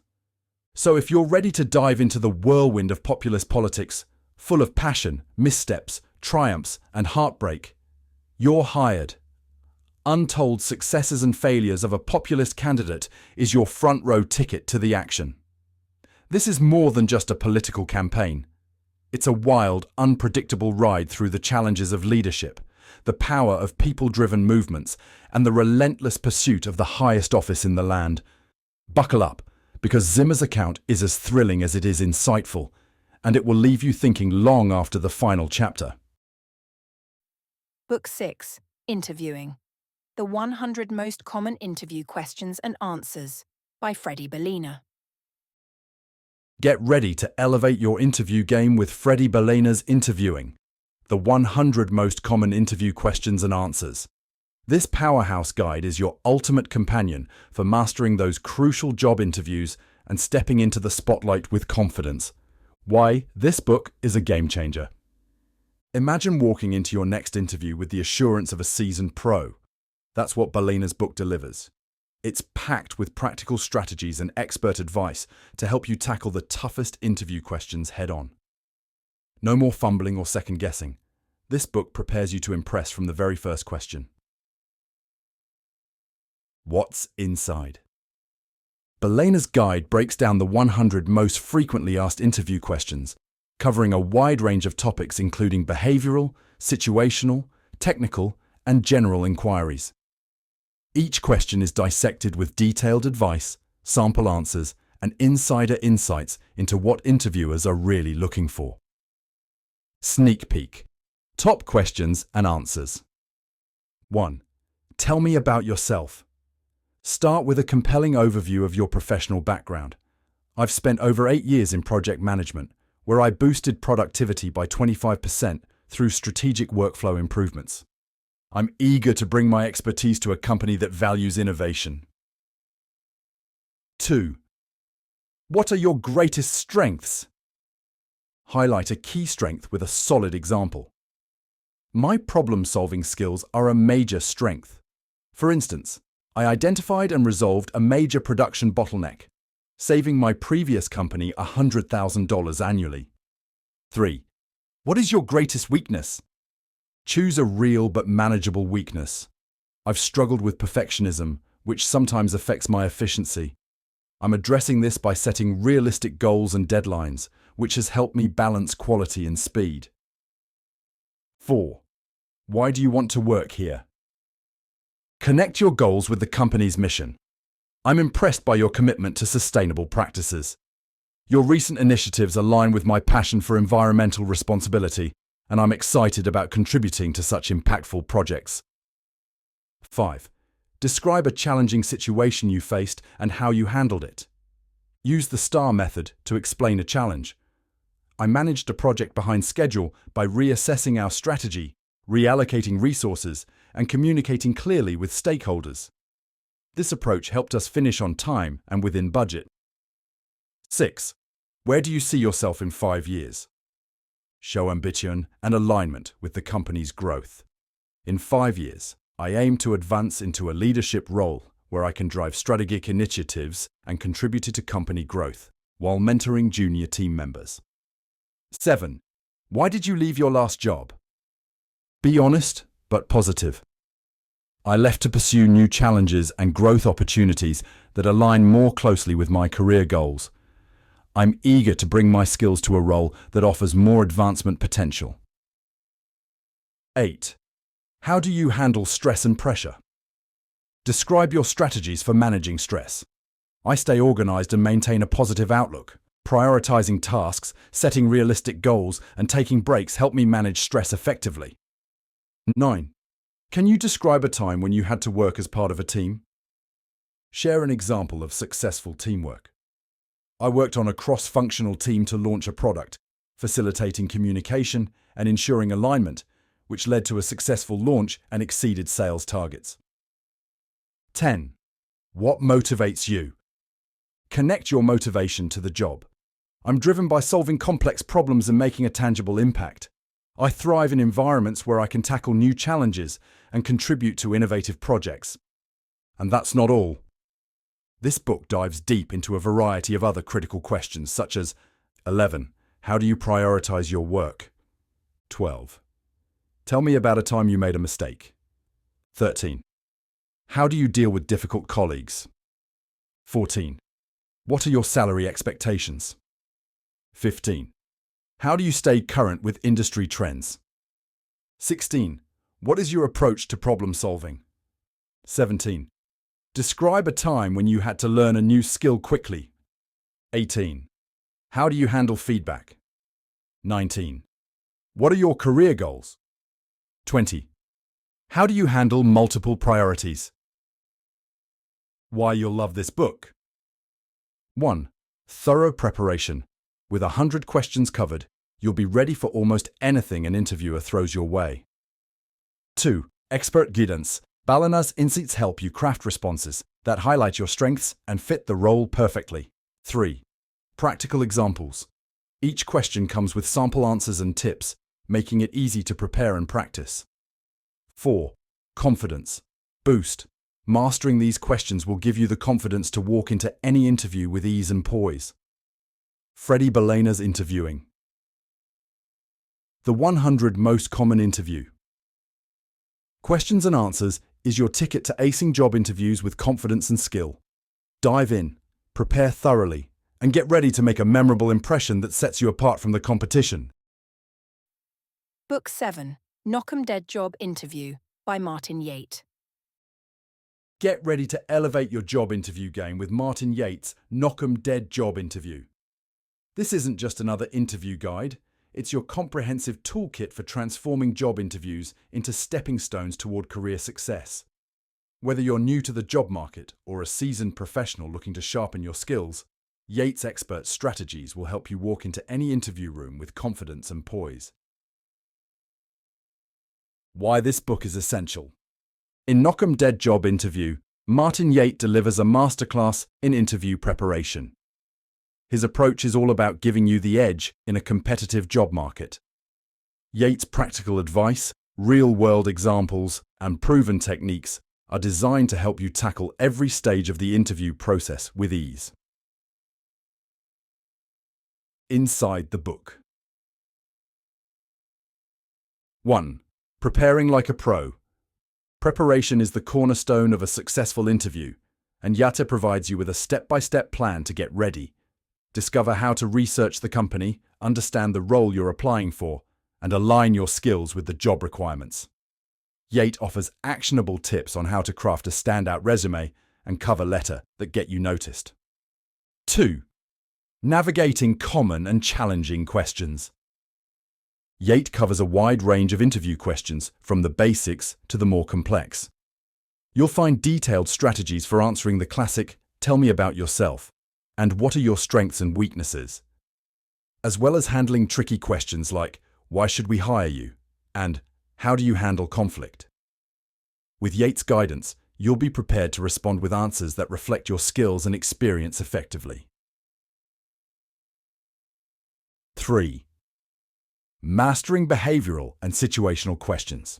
So if you're ready to dive into the whirlwind of populist politics, full of passion, missteps, triumphs, and heartbreak, You're Hired. Untold successes and failures of a populist candidate is your front-row ticket to the action. This is more than just a political campaign. It's a wild, unpredictable ride through the challenges of leadership, the power of people-driven movements, and the relentless pursuit of the highest office in the land. Buckle up, because Zimmer's account is as thrilling as it is insightful, and it will leave you thinking long after the final chapter. Book 6, Interviewing. The 100 Most Common Interview Questions and Answers by Freddie Bellina. Get ready to elevate your interview game with Freddie Bellina's Interviewing, the 100 Most Common Interview Questions and Answers. This powerhouse guide is your ultimate companion for mastering those crucial job interviews and stepping into the spotlight with confidence. Why, this book is a game changer. Imagine walking into your next interview with the assurance of a seasoned pro. That's what Bellina's book delivers. It's packed with practical strategies and expert advice to help you tackle the toughest interview questions head-on. No more fumbling or second-guessing. This book prepares you to impress from the very first question. What's inside? Bellina's guide breaks down the 100 most frequently asked interview questions, covering a wide range of topics including behavioral, situational, technical, and general inquiries. Each question is dissected with detailed advice, sample answers, and insider insights into what interviewers are really looking for. Sneak peek. Top questions and answers. 1. Tell me about yourself. Start with a compelling overview of your professional background. I've spent over 8 years in project management, where I boosted productivity by 25% through strategic workflow improvements. I'm eager to bring my expertise to a company that values innovation. 2. What are your greatest strengths? Highlight a key strength with a solid example. My problem-solving skills are a major strength. For instance, I identified and resolved a major production bottleneck, saving my previous company $100,000 annually. 3. What is your greatest weakness? Choose a real but manageable weakness. I've struggled with perfectionism, which sometimes affects my efficiency. I'm addressing this by setting realistic goals and deadlines, which has helped me balance quality and speed. 4. Why do you want to work here? Connect your goals with the company's mission. I'm impressed by your commitment to sustainable practices. Your recent initiatives align with my passion for environmental responsibility, and I'm excited about contributing to such impactful projects. 5. Describe a challenging situation you faced and how you handled it. Use the STAR method to explain a challenge. I managed a project behind schedule by reassessing our strategy, reallocating resources, and communicating clearly with stakeholders. This approach helped us finish on time and within budget. 6. Where do you see yourself in 5 years? Show ambition and alignment with the company's growth. In 5 years, I aim to advance into a leadership role where I can drive strategic initiatives and contribute to company growth while mentoring junior team members. 7. Why did you leave your last job? Be honest, but positive. I left to pursue new challenges and growth opportunities that align more closely with my career goals. I'm eager to bring my skills to a role that offers more advancement potential. 8. How do you handle stress and pressure? Describe your strategies for managing stress. I stay organized and maintain a positive outlook. Prioritizing tasks, setting realistic goals, and taking breaks help me manage stress effectively. 9. Can you describe a time when you had to work as part of a team? Share an example of successful teamwork. I worked on a cross-functional team to launch a product, facilitating communication and ensuring alignment, which led to a successful launch and exceeded sales targets. 10. What motivates you? Connect your motivation to the job. I'm driven by solving complex problems and making a tangible impact. I thrive in environments where I can tackle new challenges and contribute to innovative projects. And that's not all. This book dives deep into a variety of other critical questions, such as 11. How do you prioritize your work? 12. Tell me about a time you made a mistake. 13. How do you deal with difficult colleagues? 14. What are your salary expectations? 15. How do you stay current with industry trends? 16. What is your approach to problem solving? 17. Describe a time when you had to learn a new skill quickly. 18. How do you handle feedback? 19. What are your career goals? 20. How do you handle multiple priorities? Why you'll love this book. 1. Thorough preparation. With 100 questions covered, you'll be ready for almost anything an interviewer throws your way. 2. Expert guidance. Balana's insights help you craft responses that highlight your strengths and fit the role perfectly. 3. Practical examples. Each question comes with sample answers and tips, making it easy to prepare and practice. 4. Confidence. Boost. Mastering these questions will give you the confidence to walk into any interview with ease and poise. Freddie Belena's interviewing. The 100 most common interview. Questions and answers is your ticket to acing job interviews with confidence and skill. Dive in, prepare thoroughly, and get ready to make a memorable impression that sets you apart from the competition. Book 7, Knock 'em Dead Job Interview by Martin Yates. Get ready to elevate your job interview game with Martin Yates' Knock 'em Dead Job Interview. This isn't just another interview guide, it's your comprehensive toolkit for transforming job interviews into stepping stones toward career success. Whether you're new to the job market or a seasoned professional looking to sharpen your skills, Yates' expert strategies will help you walk into any interview room with confidence and poise. Why this book is essential. In Knock 'em Dead Job Interview, Martin Yates delivers a masterclass in interview preparation. His approach is all about giving you the edge in a competitive job market. Yates' practical advice, real-world examples, and proven techniques are designed to help you tackle every stage of the interview process with ease. Inside the book. 1. Preparing like a pro. Preparation is the cornerstone of a successful interview, and Yate provides you with a step-by-step plan to get ready. Discover how to research the company, understand the role you're applying for, and align your skills with the job requirements. Yates offers actionable tips on how to craft a standout resume and cover letter that get you noticed. 2. Navigating common and challenging questions. Yates covers a wide range of interview questions, from the basics to the more complex. You'll find detailed strategies for answering the classic, "Tell me about yourself," and "What are your strengths and weaknesses?" as well as handling tricky questions like, "Why should we hire you?" and "How do you handle conflict?" With Yates' guidance, you'll be prepared to respond with answers that reflect your skills and experience effectively. 3. Mastering behavioral and situational questions.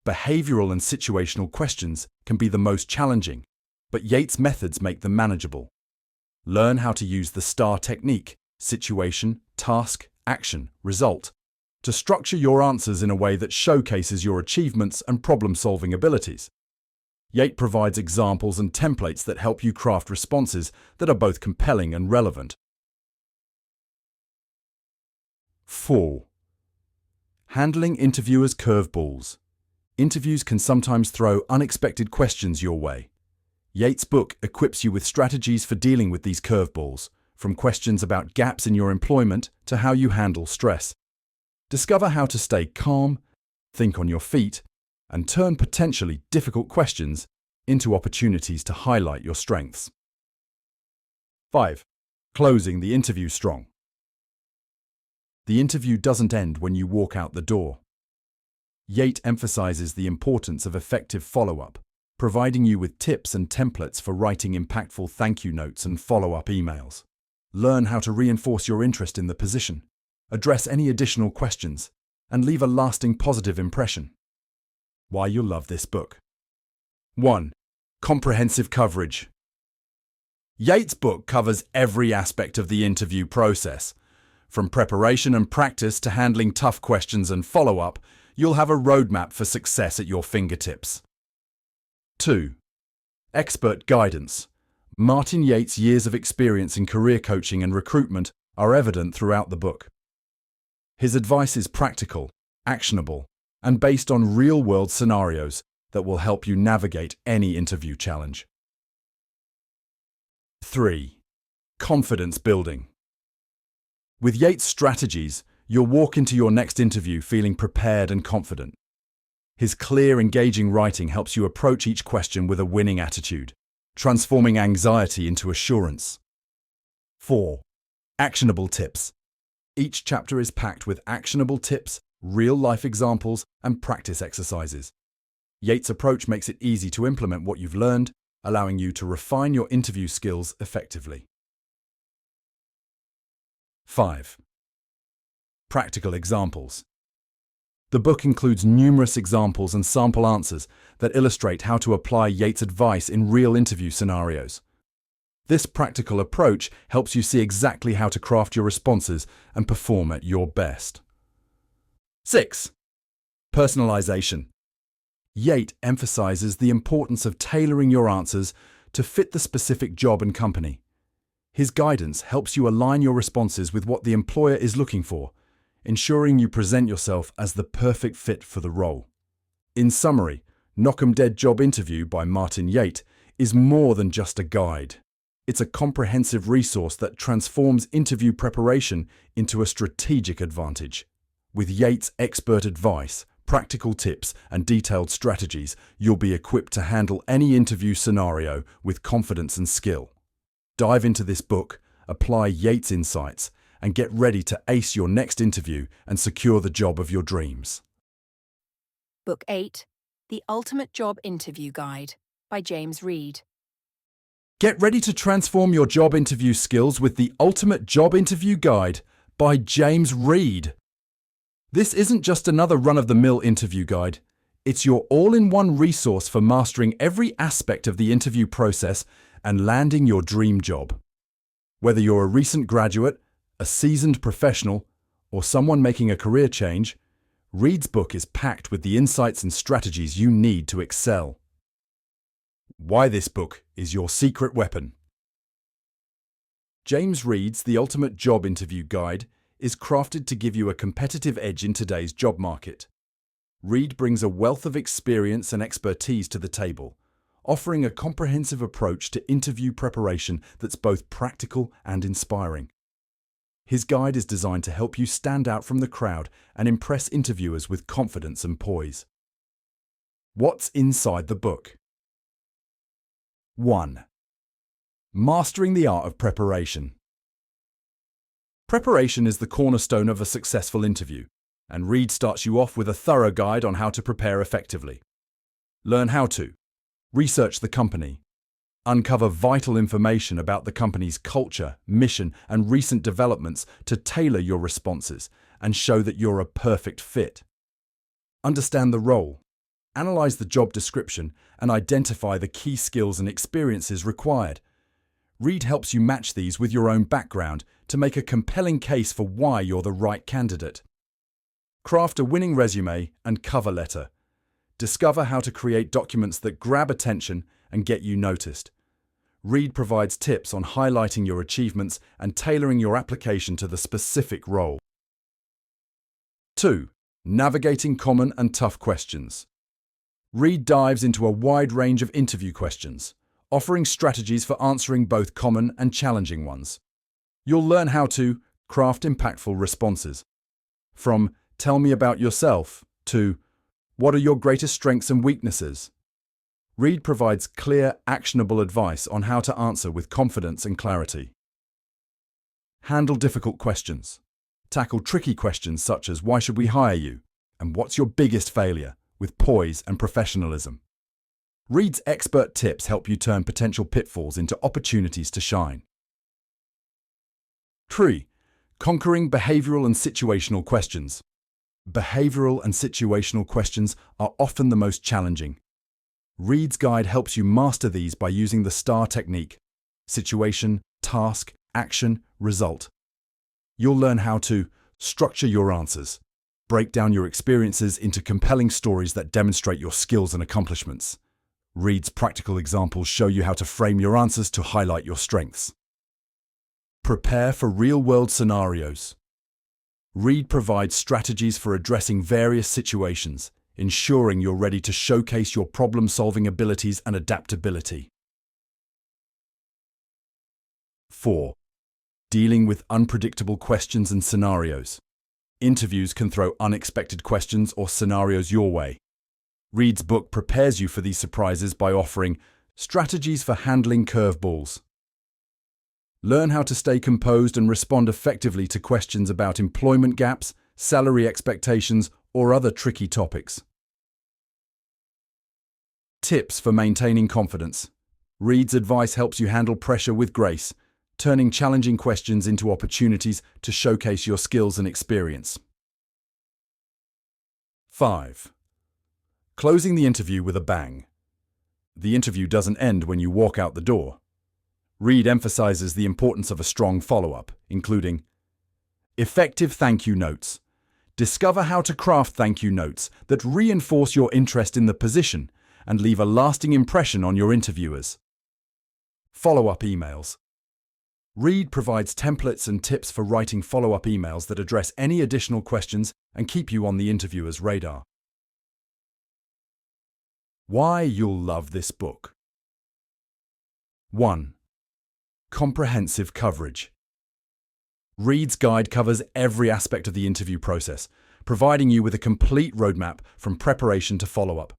Behavioral and situational questions can be the most challenging, but Yates' methods make them manageable. Learn how to use the STAR technique, situation, task, action, result, to structure your answers in a way that showcases your achievements and problem-solving abilities. Yates provides examples and templates that help you craft responses that are both compelling and relevant. 4. Handling interviewers' curveballs. Interviews can sometimes throw unexpected questions your way. Yates' book equips you with strategies for dealing with these curveballs, from questions about gaps in your employment to how you handle stress. Discover how to stay calm, think on your feet, and turn potentially difficult questions into opportunities to highlight your strengths. 5. Closing the interview strong. The interview doesn't end when you walk out the door. Yates emphasizes the importance of effective follow-up, providing you with tips and templates for writing impactful thank you notes and follow-up emails. Learn how to reinforce your interest in the position, address any additional questions, and leave a lasting positive impression. Why you'll love this book. 1. Comprehensive coverage. Yates' book covers every aspect of the interview process. From preparation and practice to handling tough questions and follow-up, you'll have a roadmap for success at your fingertips. 2. Expert guidance. Martin Yates' years of experience in career coaching and recruitment are evident throughout the book. His advice is practical, actionable, and based on real-world scenarios that will help you navigate any interview challenge. 3. Confidence building. With Yates' strategies, you'll walk into your next interview feeling prepared and confident. His clear, engaging writing helps you approach each question with a winning attitude, transforming anxiety into assurance. 4. Actionable tips. Each chapter is packed with actionable tips, real-life examples, and practice exercises. Yates' approach makes it easy to implement what you've learned, allowing you to refine your interview skills effectively. 5. Practical examples. The book includes numerous examples and sample answers that illustrate how to apply Yates' advice in real interview scenarios. This practical approach helps you see exactly how to craft your responses and perform at your best. 6. Personalization. Yates emphasizes the importance of tailoring your answers to fit the specific job and company. His guidance helps you align your responses with what the employer is looking for, ensuring you present yourself as the perfect fit for the role. In summary, Knock 'em Dead Job Interview by Martin Yates is more than just a guide. It's a comprehensive resource that transforms interview preparation into a strategic advantage. With Yates' expert advice, practical tips, and detailed strategies, you'll be equipped to handle any interview scenario with confidence and skill. Dive into this book, apply Yates' insights, and get ready to ace your next interview and secure the job of your dreams. Book 8, The Ultimate Job Interview Guide by James Reed. Get ready to transform your job interview skills with the Ultimate Job Interview Guide by James Reed. This isn't just another run-of-the-mill interview guide. It's your all-in-one resource for mastering every aspect of the interview process and landing your dream job. Whether you're a recent graduate, a seasoned professional, or someone making a career change, Reed's book is packed with the insights and strategies you need to excel. Why this book is your secret weapon. James Reed's The Ultimate Job Interview Guide is crafted to give you a competitive edge in today's job market. Reed brings a wealth of experience and expertise to the table, offering a comprehensive approach to interview preparation that's both practical and inspiring. His guide is designed to help you stand out from the crowd and impress interviewers with confidence and poise. What's inside the book? 1. Mastering the art of preparation. Preparation is the cornerstone of a successful interview, and Reed starts you off with a thorough guide on how to prepare effectively. Learn how to research the company, uncover vital information about the company's culture, mission, and recent developments to tailor your responses and show that you're a perfect fit. Understand the role, analyze the job description, and identify the key skills and experiences required. Reed helps you match these with your own background to make a compelling case for why you're the right candidate. Craft a winning resume and cover letter. Discover how to create documents that grab attention and get you noticed. Reed provides tips on highlighting your achievements and tailoring your application to the specific role. 2. Navigating common and tough questions. Reed dives into a wide range of interview questions, offering strategies for answering both common and challenging ones. You'll learn how to craft impactful responses. From "Tell me about yourself" to "What are your greatest strengths and weaknesses?" Reed provides clear, actionable advice on how to answer with confidence and clarity. Handle difficult questions. Tackle tricky questions such as "Why should we hire you?" and "What's your biggest failure?" with poise and professionalism. Reed's expert tips help you turn potential pitfalls into opportunities to shine. 3. Conquering behavioral and situational questions. Behavioral and situational questions are often the most challenging. Reed's guide helps you master these by using the STAR technique: situation, task, action, result. You'll learn how to structure your answers, break down your experiences into compelling stories that demonstrate your skills and accomplishments. Reed's practical examples show you how to frame your answers to highlight your strengths. Prepare for real-world scenarios. Reed provides strategies for addressing various situations, ensuring you're ready to showcase your problem-solving abilities and adaptability. 4. Dealing with unpredictable questions and scenarios. Interviews can throw unexpected questions or scenarios your way. Reed's book prepares you for these surprises by offering strategies for handling curveballs. Learn how to stay composed and respond effectively to questions about employment gaps, salary expectations, or other tricky topics. Tips for maintaining confidence. Reed's advice helps you handle pressure with grace, turning challenging questions into opportunities to showcase your skills and experience. 5. Closing the interview with a bang. The interview doesn't end when you walk out the door. Reed emphasizes the importance of a strong follow-up, including effective thank you notes. Discover how to craft thank you notes that reinforce your interest in the position and leave a lasting impression on your interviewers. Follow-up emails. Reed provides templates and tips for writing follow-up emails that address any additional questions and keep you on the interviewer's radar. Why you'll love this book. 1. Comprehensive coverage. Reed's guide covers every aspect of the interview process, providing you with a complete roadmap from preparation to follow-up.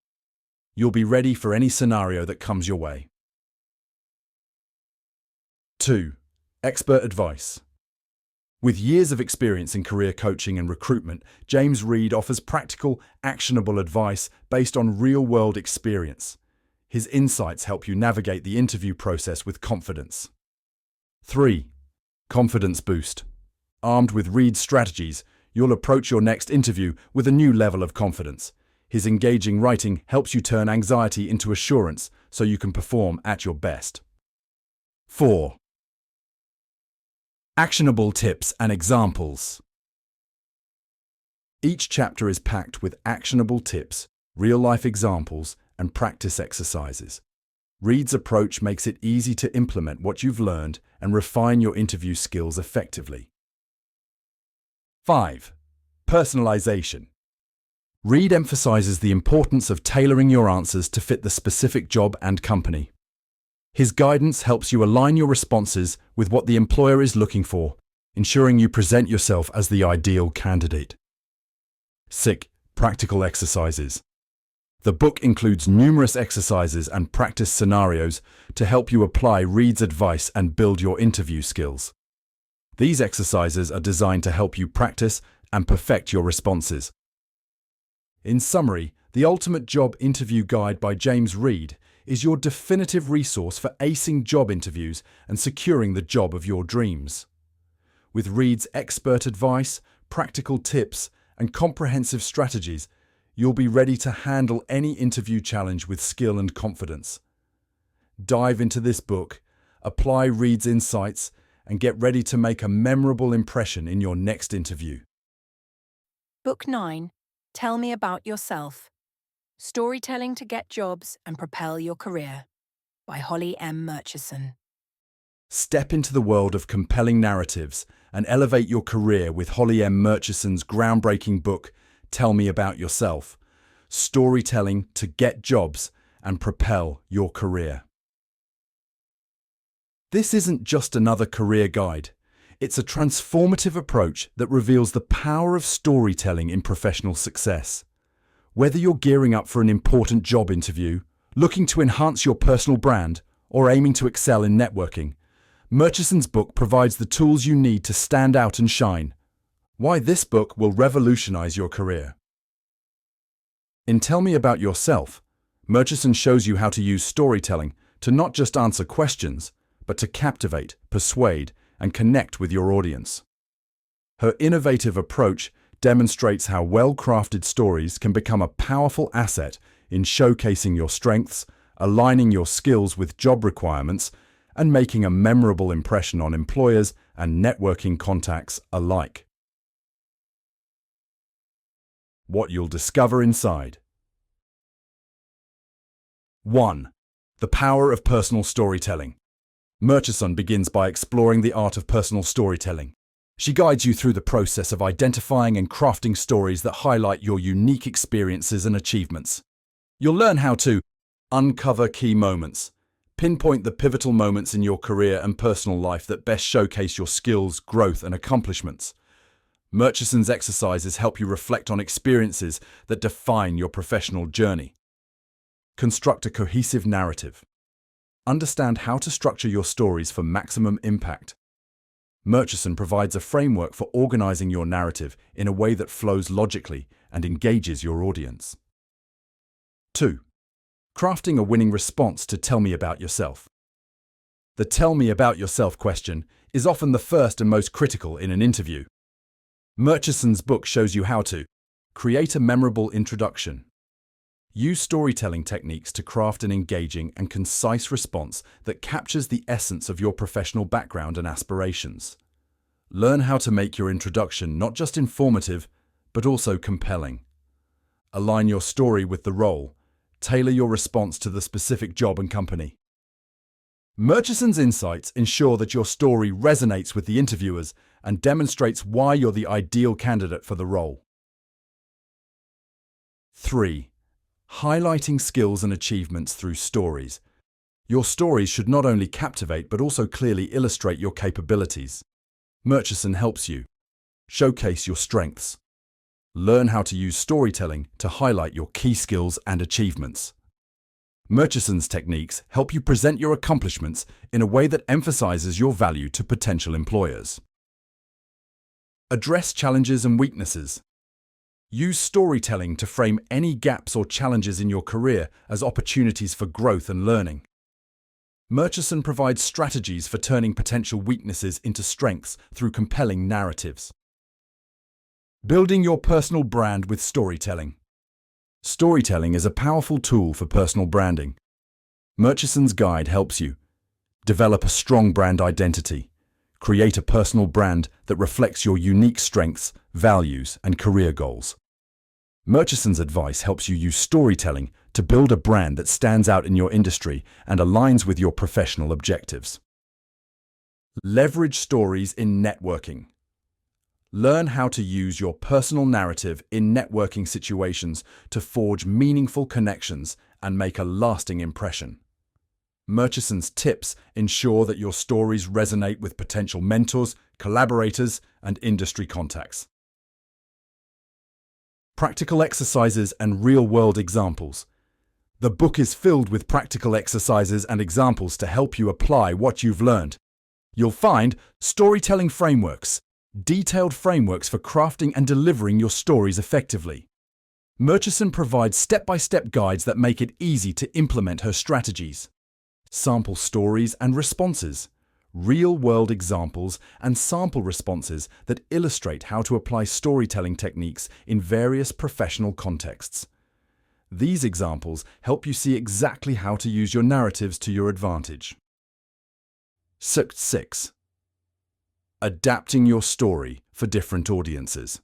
You'll be ready for any scenario that comes your way. 2. Expert advice. With years of experience in career coaching and recruitment, James Reed offers practical, actionable advice based on real-world experience. His insights help you navigate the interview process with confidence. 3. Confidence boost. Armed with Reed's strategies, you'll approach your next interview with a new level of confidence. His engaging writing helps you turn anxiety into assurance so you can perform at your best. 4. Actionable tips and examples. Each chapter is packed with actionable tips, real-life examples, and practice exercises. Reed's approach makes it easy to implement what you've learned and refine your interview skills effectively. 5. Personalization. Reed emphasizes the importance of tailoring your answers to fit the specific job and company. His guidance helps you align your responses with what the employer is looking for, ensuring you present yourself as the ideal candidate. 6. Practical exercises. The book includes numerous exercises and practice scenarios to help you apply Reed's advice and build your interview skills. These exercises are designed to help you practice and perfect your responses. In summary, the Ultimate Job Interview Guide by James Reed is your definitive resource for acing job interviews and securing the job of your dreams. With Reed's expert advice, practical tips, and comprehensive strategies, you'll be ready to handle any interview challenge with skill and confidence. Dive into this book, apply Reed's insights, and get ready to make a memorable impression in your next interview. Book 9. Tell Me About Yourself. Storytelling to Get Jobs and Propel Your Career by Holly M. Murchison. Step into the world of compelling narratives and elevate your career with Holly M. Murchison's groundbreaking book, Tell Me About Yourself. Storytelling to Get Jobs and Propel Your Career. This isn't just another career guide. It's a transformative approach that reveals the power of storytelling in professional success. Whether you're gearing up for an important job interview, looking to enhance your personal brand, or aiming to excel in networking, Murchison's book provides the tools you need to stand out and shine. Why this book will revolutionize your career. In Tell Me About Yourself, Murchison shows you how to use storytelling to not just answer questions, but to captivate, persuade, and connect with your audience. Her innovative approach demonstrates how well-crafted stories can become a powerful asset in showcasing your strengths, aligning your skills with job requirements, and making a memorable impression on employers and networking contacts alike. What you'll discover inside. 1. The power of personal storytelling. Murchison begins by exploring the art of personal storytelling. She guides you through the process of identifying and crafting stories that highlight your unique experiences and achievements. You'll learn how to uncover key moments, pinpoint the pivotal moments in your career and personal life that best showcase your skills, growth, and accomplishments. Murchison's exercises help you reflect on experiences that define your professional journey. Construct a cohesive narrative. Understand how to structure your stories for maximum impact. Murchison provides a framework for organizing your narrative in a way that flows logically and engages your audience. 2. Crafting a winning response to "Tell me about yourself." The "Tell me about yourself" question is often the first and most critical in an interview. Murchison's book shows you how to create a memorable introduction. Use storytelling techniques to craft an engaging and concise response that captures the essence of your professional background and aspirations. Learn how to make your introduction not just informative, but also compelling. Align your story with the role. Tailor your response to the specific job and company. Murchison's insights ensure that your story resonates with the interviewers and demonstrates why you're the ideal candidate for the role. 3. Highlighting skills and achievements through stories. Your stories should not only captivate but also clearly illustrate your capabilities. Murchison helps you showcase your strengths. Learn how to use storytelling to highlight your key skills and achievements. Murchison's techniques help you present your accomplishments in a way that emphasizes your value to potential employers. Address challenges and weaknesses. Use storytelling to frame any gaps or challenges in your career as opportunities for growth and learning. Murchison provides strategies for turning potential weaknesses into strengths through compelling narratives. Building your personal brand with storytelling. Storytelling is a powerful tool for personal branding. Murchison's guide helps you develop a strong brand identity. Create a personal brand that reflects your unique strengths, values, and career goals. Murchison's advice helps you use storytelling to build a brand that stands out in your industry and aligns with your professional objectives. Leverage stories in networking. Learn how to use your personal narrative in networking situations to forge meaningful connections and make a lasting impression. Murchison's tips ensure that your stories resonate with potential mentors, collaborators, and industry contacts. Practical exercises and real-world examples. The book is filled with practical exercises and examples to help you apply what you've learned. You'll find storytelling frameworks, detailed frameworks for crafting and delivering your stories effectively. Murchison provides step-by-step guides that make it easy to implement her strategies. Sample stories and responses. Real-world examples and sample responses that illustrate how to apply storytelling techniques in various professional contexts. These examples help you see exactly how to use your narratives to your advantage. 6. Adapting your story for different audiences.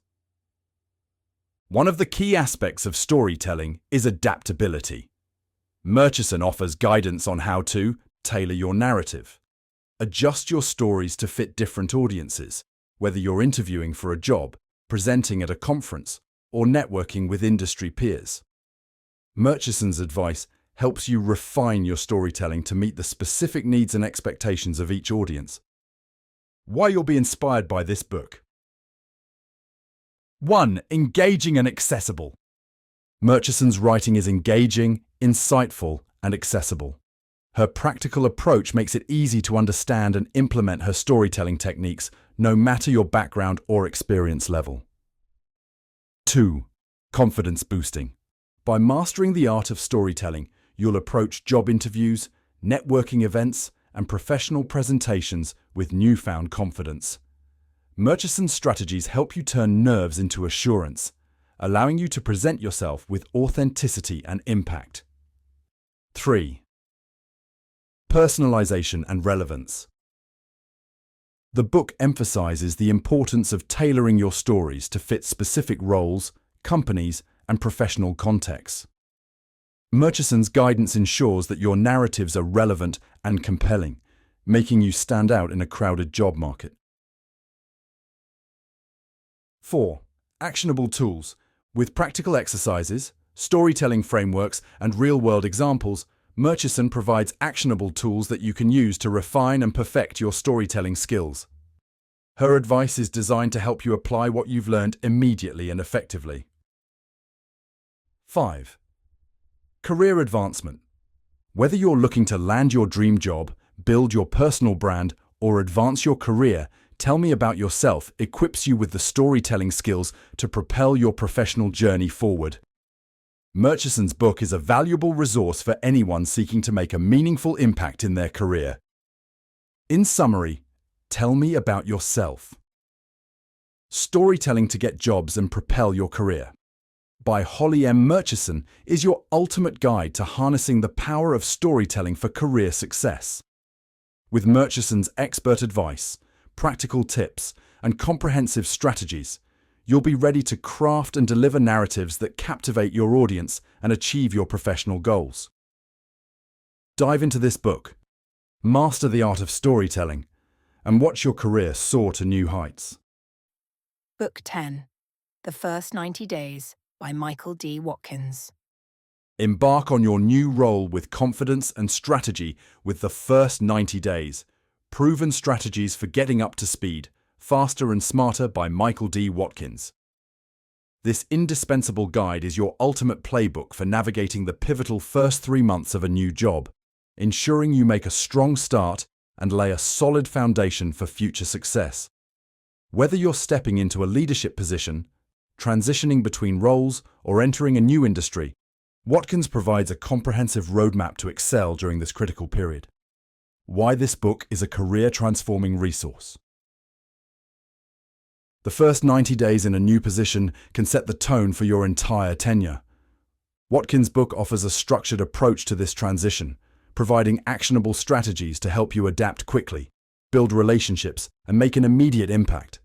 One of the key aspects of storytelling is adaptability. Murchison offers guidance on how to tailor your narrative. Adjust your stories to fit different audiences, whether you're interviewing for a job, presenting at a conference, or networking with industry peers. Murchison's advice helps you refine your storytelling to meet the specific needs and expectations of each audience. Why you'll be inspired by this book. 1. Engaging and accessible. Murchison's writing is engaging, insightful, and accessible. Her practical approach makes it easy to understand and implement her storytelling techniques, no matter your background or experience level. 2. Confidence boosting. By mastering the art of storytelling, you'll approach job interviews, networking events, and professional presentations with newfound confidence. Murchison's strategies help you turn nerves into assurance, allowing you to present yourself with authenticity and impact. 3. Personalization and relevance. The book emphasizes the importance of tailoring your stories to fit specific roles, companies, and professional contexts. Murchison's guidance ensures that your narratives are relevant and compelling, making you stand out in a crowded job market. 4. Actionable tools. With practical exercises, storytelling frameworks, and real-world examples, Murchison provides actionable tools that you can use to refine and perfect your storytelling skills. Her advice is designed to help you apply what you've learned immediately and effectively. 5. Career advancement. Whether you're looking to land your dream job, build your personal brand, or advance your career, Tell Me About Yourself equips you with the storytelling skills to propel your professional journey forward. Murchison's book is a valuable resource for anyone seeking to make a meaningful impact in their career. In summary, tell me about yourself. Storytelling to get jobs and propel your career, by Holly M. Murchison, is your ultimate guide to harnessing the power of storytelling for career success. With Murchison's expert advice, practical tips, and comprehensive strategies, you'll be ready to craft and deliver narratives that captivate your audience and achieve your professional goals. Dive into this book, master the art of storytelling, and watch your career soar to new heights. Book 10, The First 90 Days, by Michael D. Watkins. Embark on your new role with confidence and strategy with The First 90 Days, Proven Strategies for Getting Up to Speed, Faster and Smarter by Michael D. Watkins. This indispensable guide is your ultimate playbook for navigating the pivotal first 3 months of a new job, ensuring you make a strong start and lay a solid foundation for future success. Whether you're stepping into a leadership position, transitioning between roles, or entering a new industry, Watkins provides a comprehensive roadmap to excel during this critical period. Why this book is a career-transforming resource. The first 90 days in a new position can set the tone for your entire tenure. Watkins' book offers a structured approach to this transition, providing actionable strategies to help you adapt quickly, build relationships, and make an immediate impact.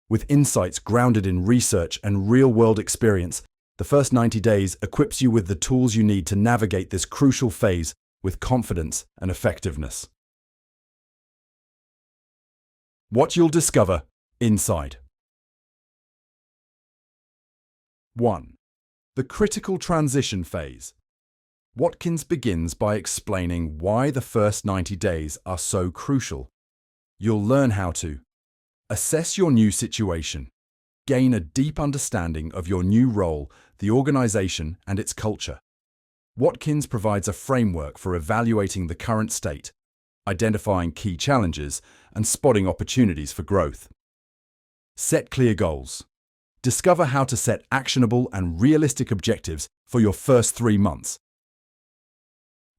With insights grounded in research and real-world experience, The First 90 Days equips you with the tools you need to navigate this crucial phase with confidence and effectiveness. What you'll discover inside. 1. The critical transition phase. Watkins begins by explaining why the first 90 days are so crucial. You'll learn how to assess your new situation, gain a deep understanding of your new role, the organization, and its culture. Watkins provides a framework for evaluating the current state, identifying key challenges, and spotting opportunities for growth. Set clear goals. Discover how to set actionable and realistic objectives for your first 3 months.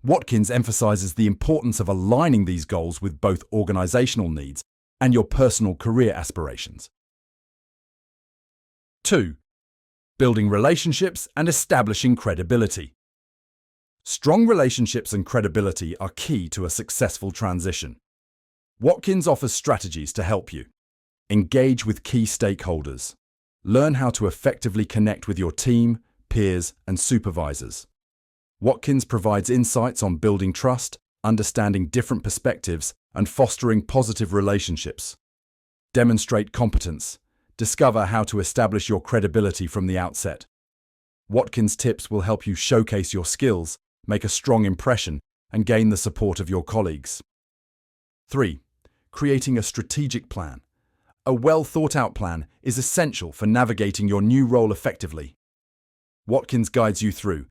Watkins emphasizes the importance of aligning these goals with both organizational needs and your personal career aspirations. 2. Building relationships and establishing credibility. Strong relationships and credibility are key to a successful transition. Watkins offers strategies to help you. Engage with key stakeholders. Learn how to effectively connect with your team, peers, and supervisors. Watkins provides insights on building trust, understanding different perspectives, and fostering positive relationships. Demonstrate competence. Discover how to establish your credibility from the outset. Watkins' tips will help you showcase your skills, make a strong impression, and gain the support of your colleagues. 3. Creating a strategic plan. A well-thought-out plan is essential for navigating your new role effectively. Watkins guides you through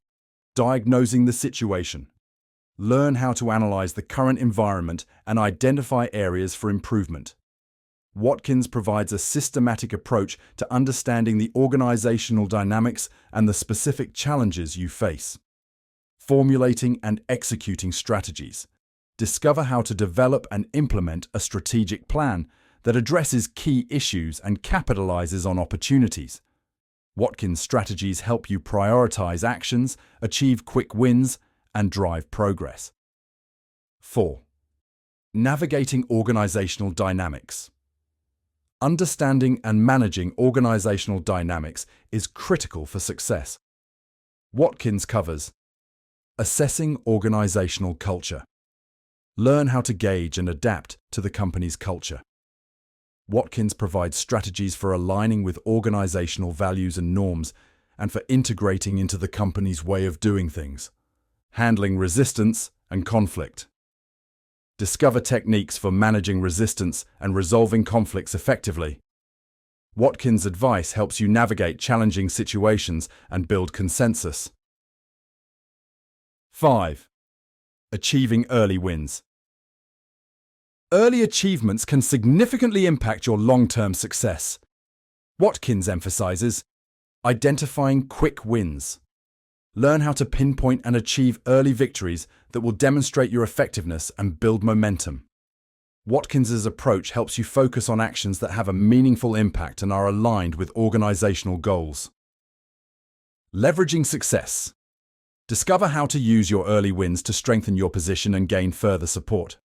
diagnosing the situation. Learn how to analyze the current environment and identify areas for improvement. Watkins provides a systematic approach to understanding the organizational dynamics and the specific challenges you face. Formulating and executing strategies. Discover how to develop and implement a strategic plan that addresses key issues and capitalizes on opportunities. Watkins' strategies help you prioritize actions, achieve quick wins, and drive progress. 4. Navigating organizational dynamics. Understanding and managing organizational dynamics is critical for success. Watkins covers assessing organizational culture. Learn how to gauge and adapt to the company's culture. Watkins provides strategies for aligning with organizational values and norms and for integrating into the company's way of doing things. Handling resistance and conflict. Discover techniques for managing resistance and resolving conflicts effectively. Watkins' advice helps you navigate challenging situations and build consensus. 5. Achieving early wins. Early achievements can significantly impact your long-term success. Watkins emphasizes identifying quick wins. Learn how to pinpoint and achieve early victories that will demonstrate your effectiveness and build momentum. Watkins's approach helps you focus on actions that have a meaningful impact and are aligned with organizational goals. Leveraging success. Discover how to use your early wins to strengthen your position and gain further support.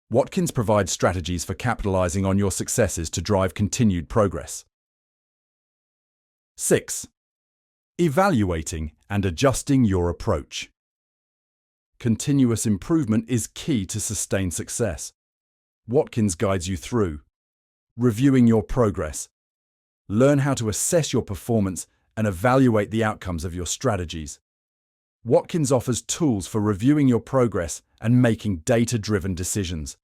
Watkins provides strategies for capitalizing on your successes to drive continued progress. 6. Evaluating and adjusting your approach. Continuous improvement is key to sustained success. Watkins guides you through reviewing your progress. Learn how to assess your performance and evaluate the outcomes of your strategies. Watkins offers tools for reviewing your progress and making data-driven decisions.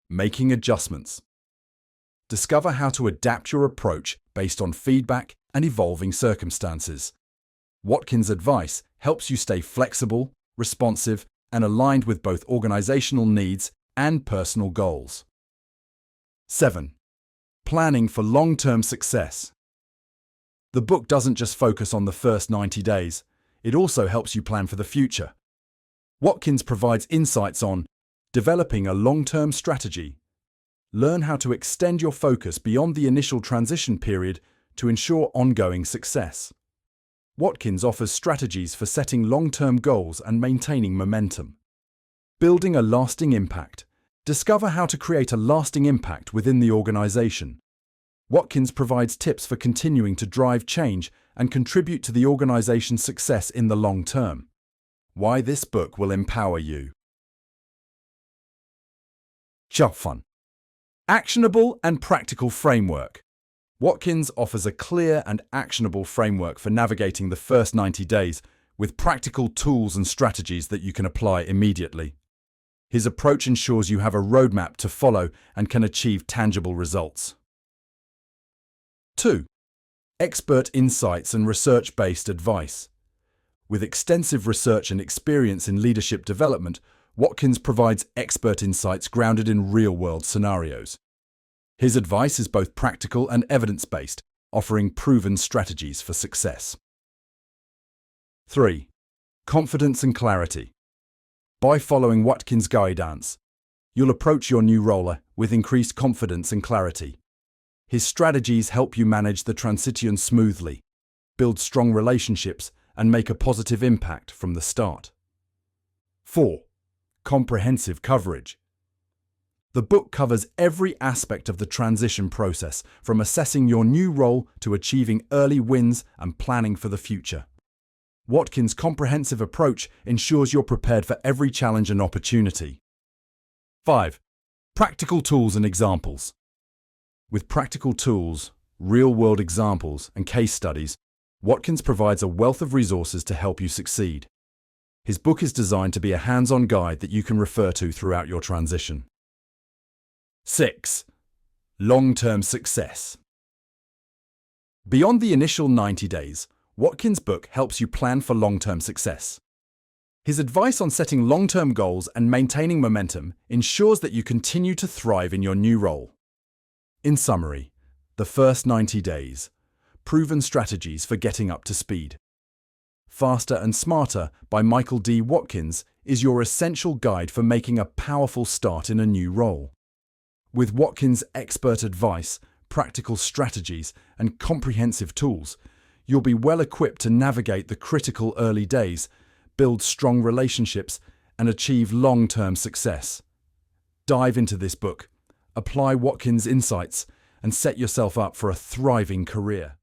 Making adjustments. Discover how to adapt your approach based on feedback and evolving circumstances. Watkins' advice helps you stay flexible, responsive, and aligned with both organizational needs and personal goals. 7. Planning for long-term success. The book doesn't just focus on the first 90 days. It also helps you plan for the future. Watkins provides insights on developing a long-term strategy. Learn how to extend your focus beyond the initial transition period to ensure ongoing success. Watkins offers strategies for setting long-term goals and maintaining momentum. Building a lasting impact. Discover how to create a lasting impact within the organization. Watkins provides tips for continuing to drive change and contribute to the organization's success in the long term. Why this book will empower you. Fun. Actionable and practical framework. Watkins offers a clear and actionable framework for navigating the first 90 days with practical tools and strategies that you can apply immediately. His approach ensures you have a roadmap to follow and can achieve tangible results. 2. Expert insights and research-based advice. With extensive research and experience in leadership development, Watkins provides expert insights grounded in real-world scenarios. His advice is both practical and evidence-based, offering proven strategies for success. 3. Confidence and clarity. By following Watkins' guidance, you'll approach your new role with increased confidence and clarity. His strategies help you manage the transition smoothly, build strong relationships, and make a positive impact from the start. 4. Comprehensive coverage. The book covers every aspect of the transition process, from assessing your new role to achieving early wins and planning for the future. Watkins' comprehensive approach ensures you're prepared for every challenge and opportunity. 5. Practical tools and examples. With practical tools, real-world examples, and case studies, Watkins provides a wealth of resources to help you succeed. His book is designed to be a hands-on guide that you can refer to throughout your transition. 6. Long-term success. Beyond the initial 90 days, Watkins' book helps you plan for long-term success. His advice on setting long-term goals and maintaining momentum ensures that you continue to thrive in your new role. In summary, the first 90 days. Proven strategies for getting up to speed. Faster and Smarter by Michael D. Watkins is your essential guide for making a powerful start in a new role. With Watkins' expert advice, practical strategies, and comprehensive tools, you'll be well equipped to navigate the critical early days, build strong relationships, and achieve long-term success. Dive into this book, apply Watkins' insights, and set yourself up for a thriving career.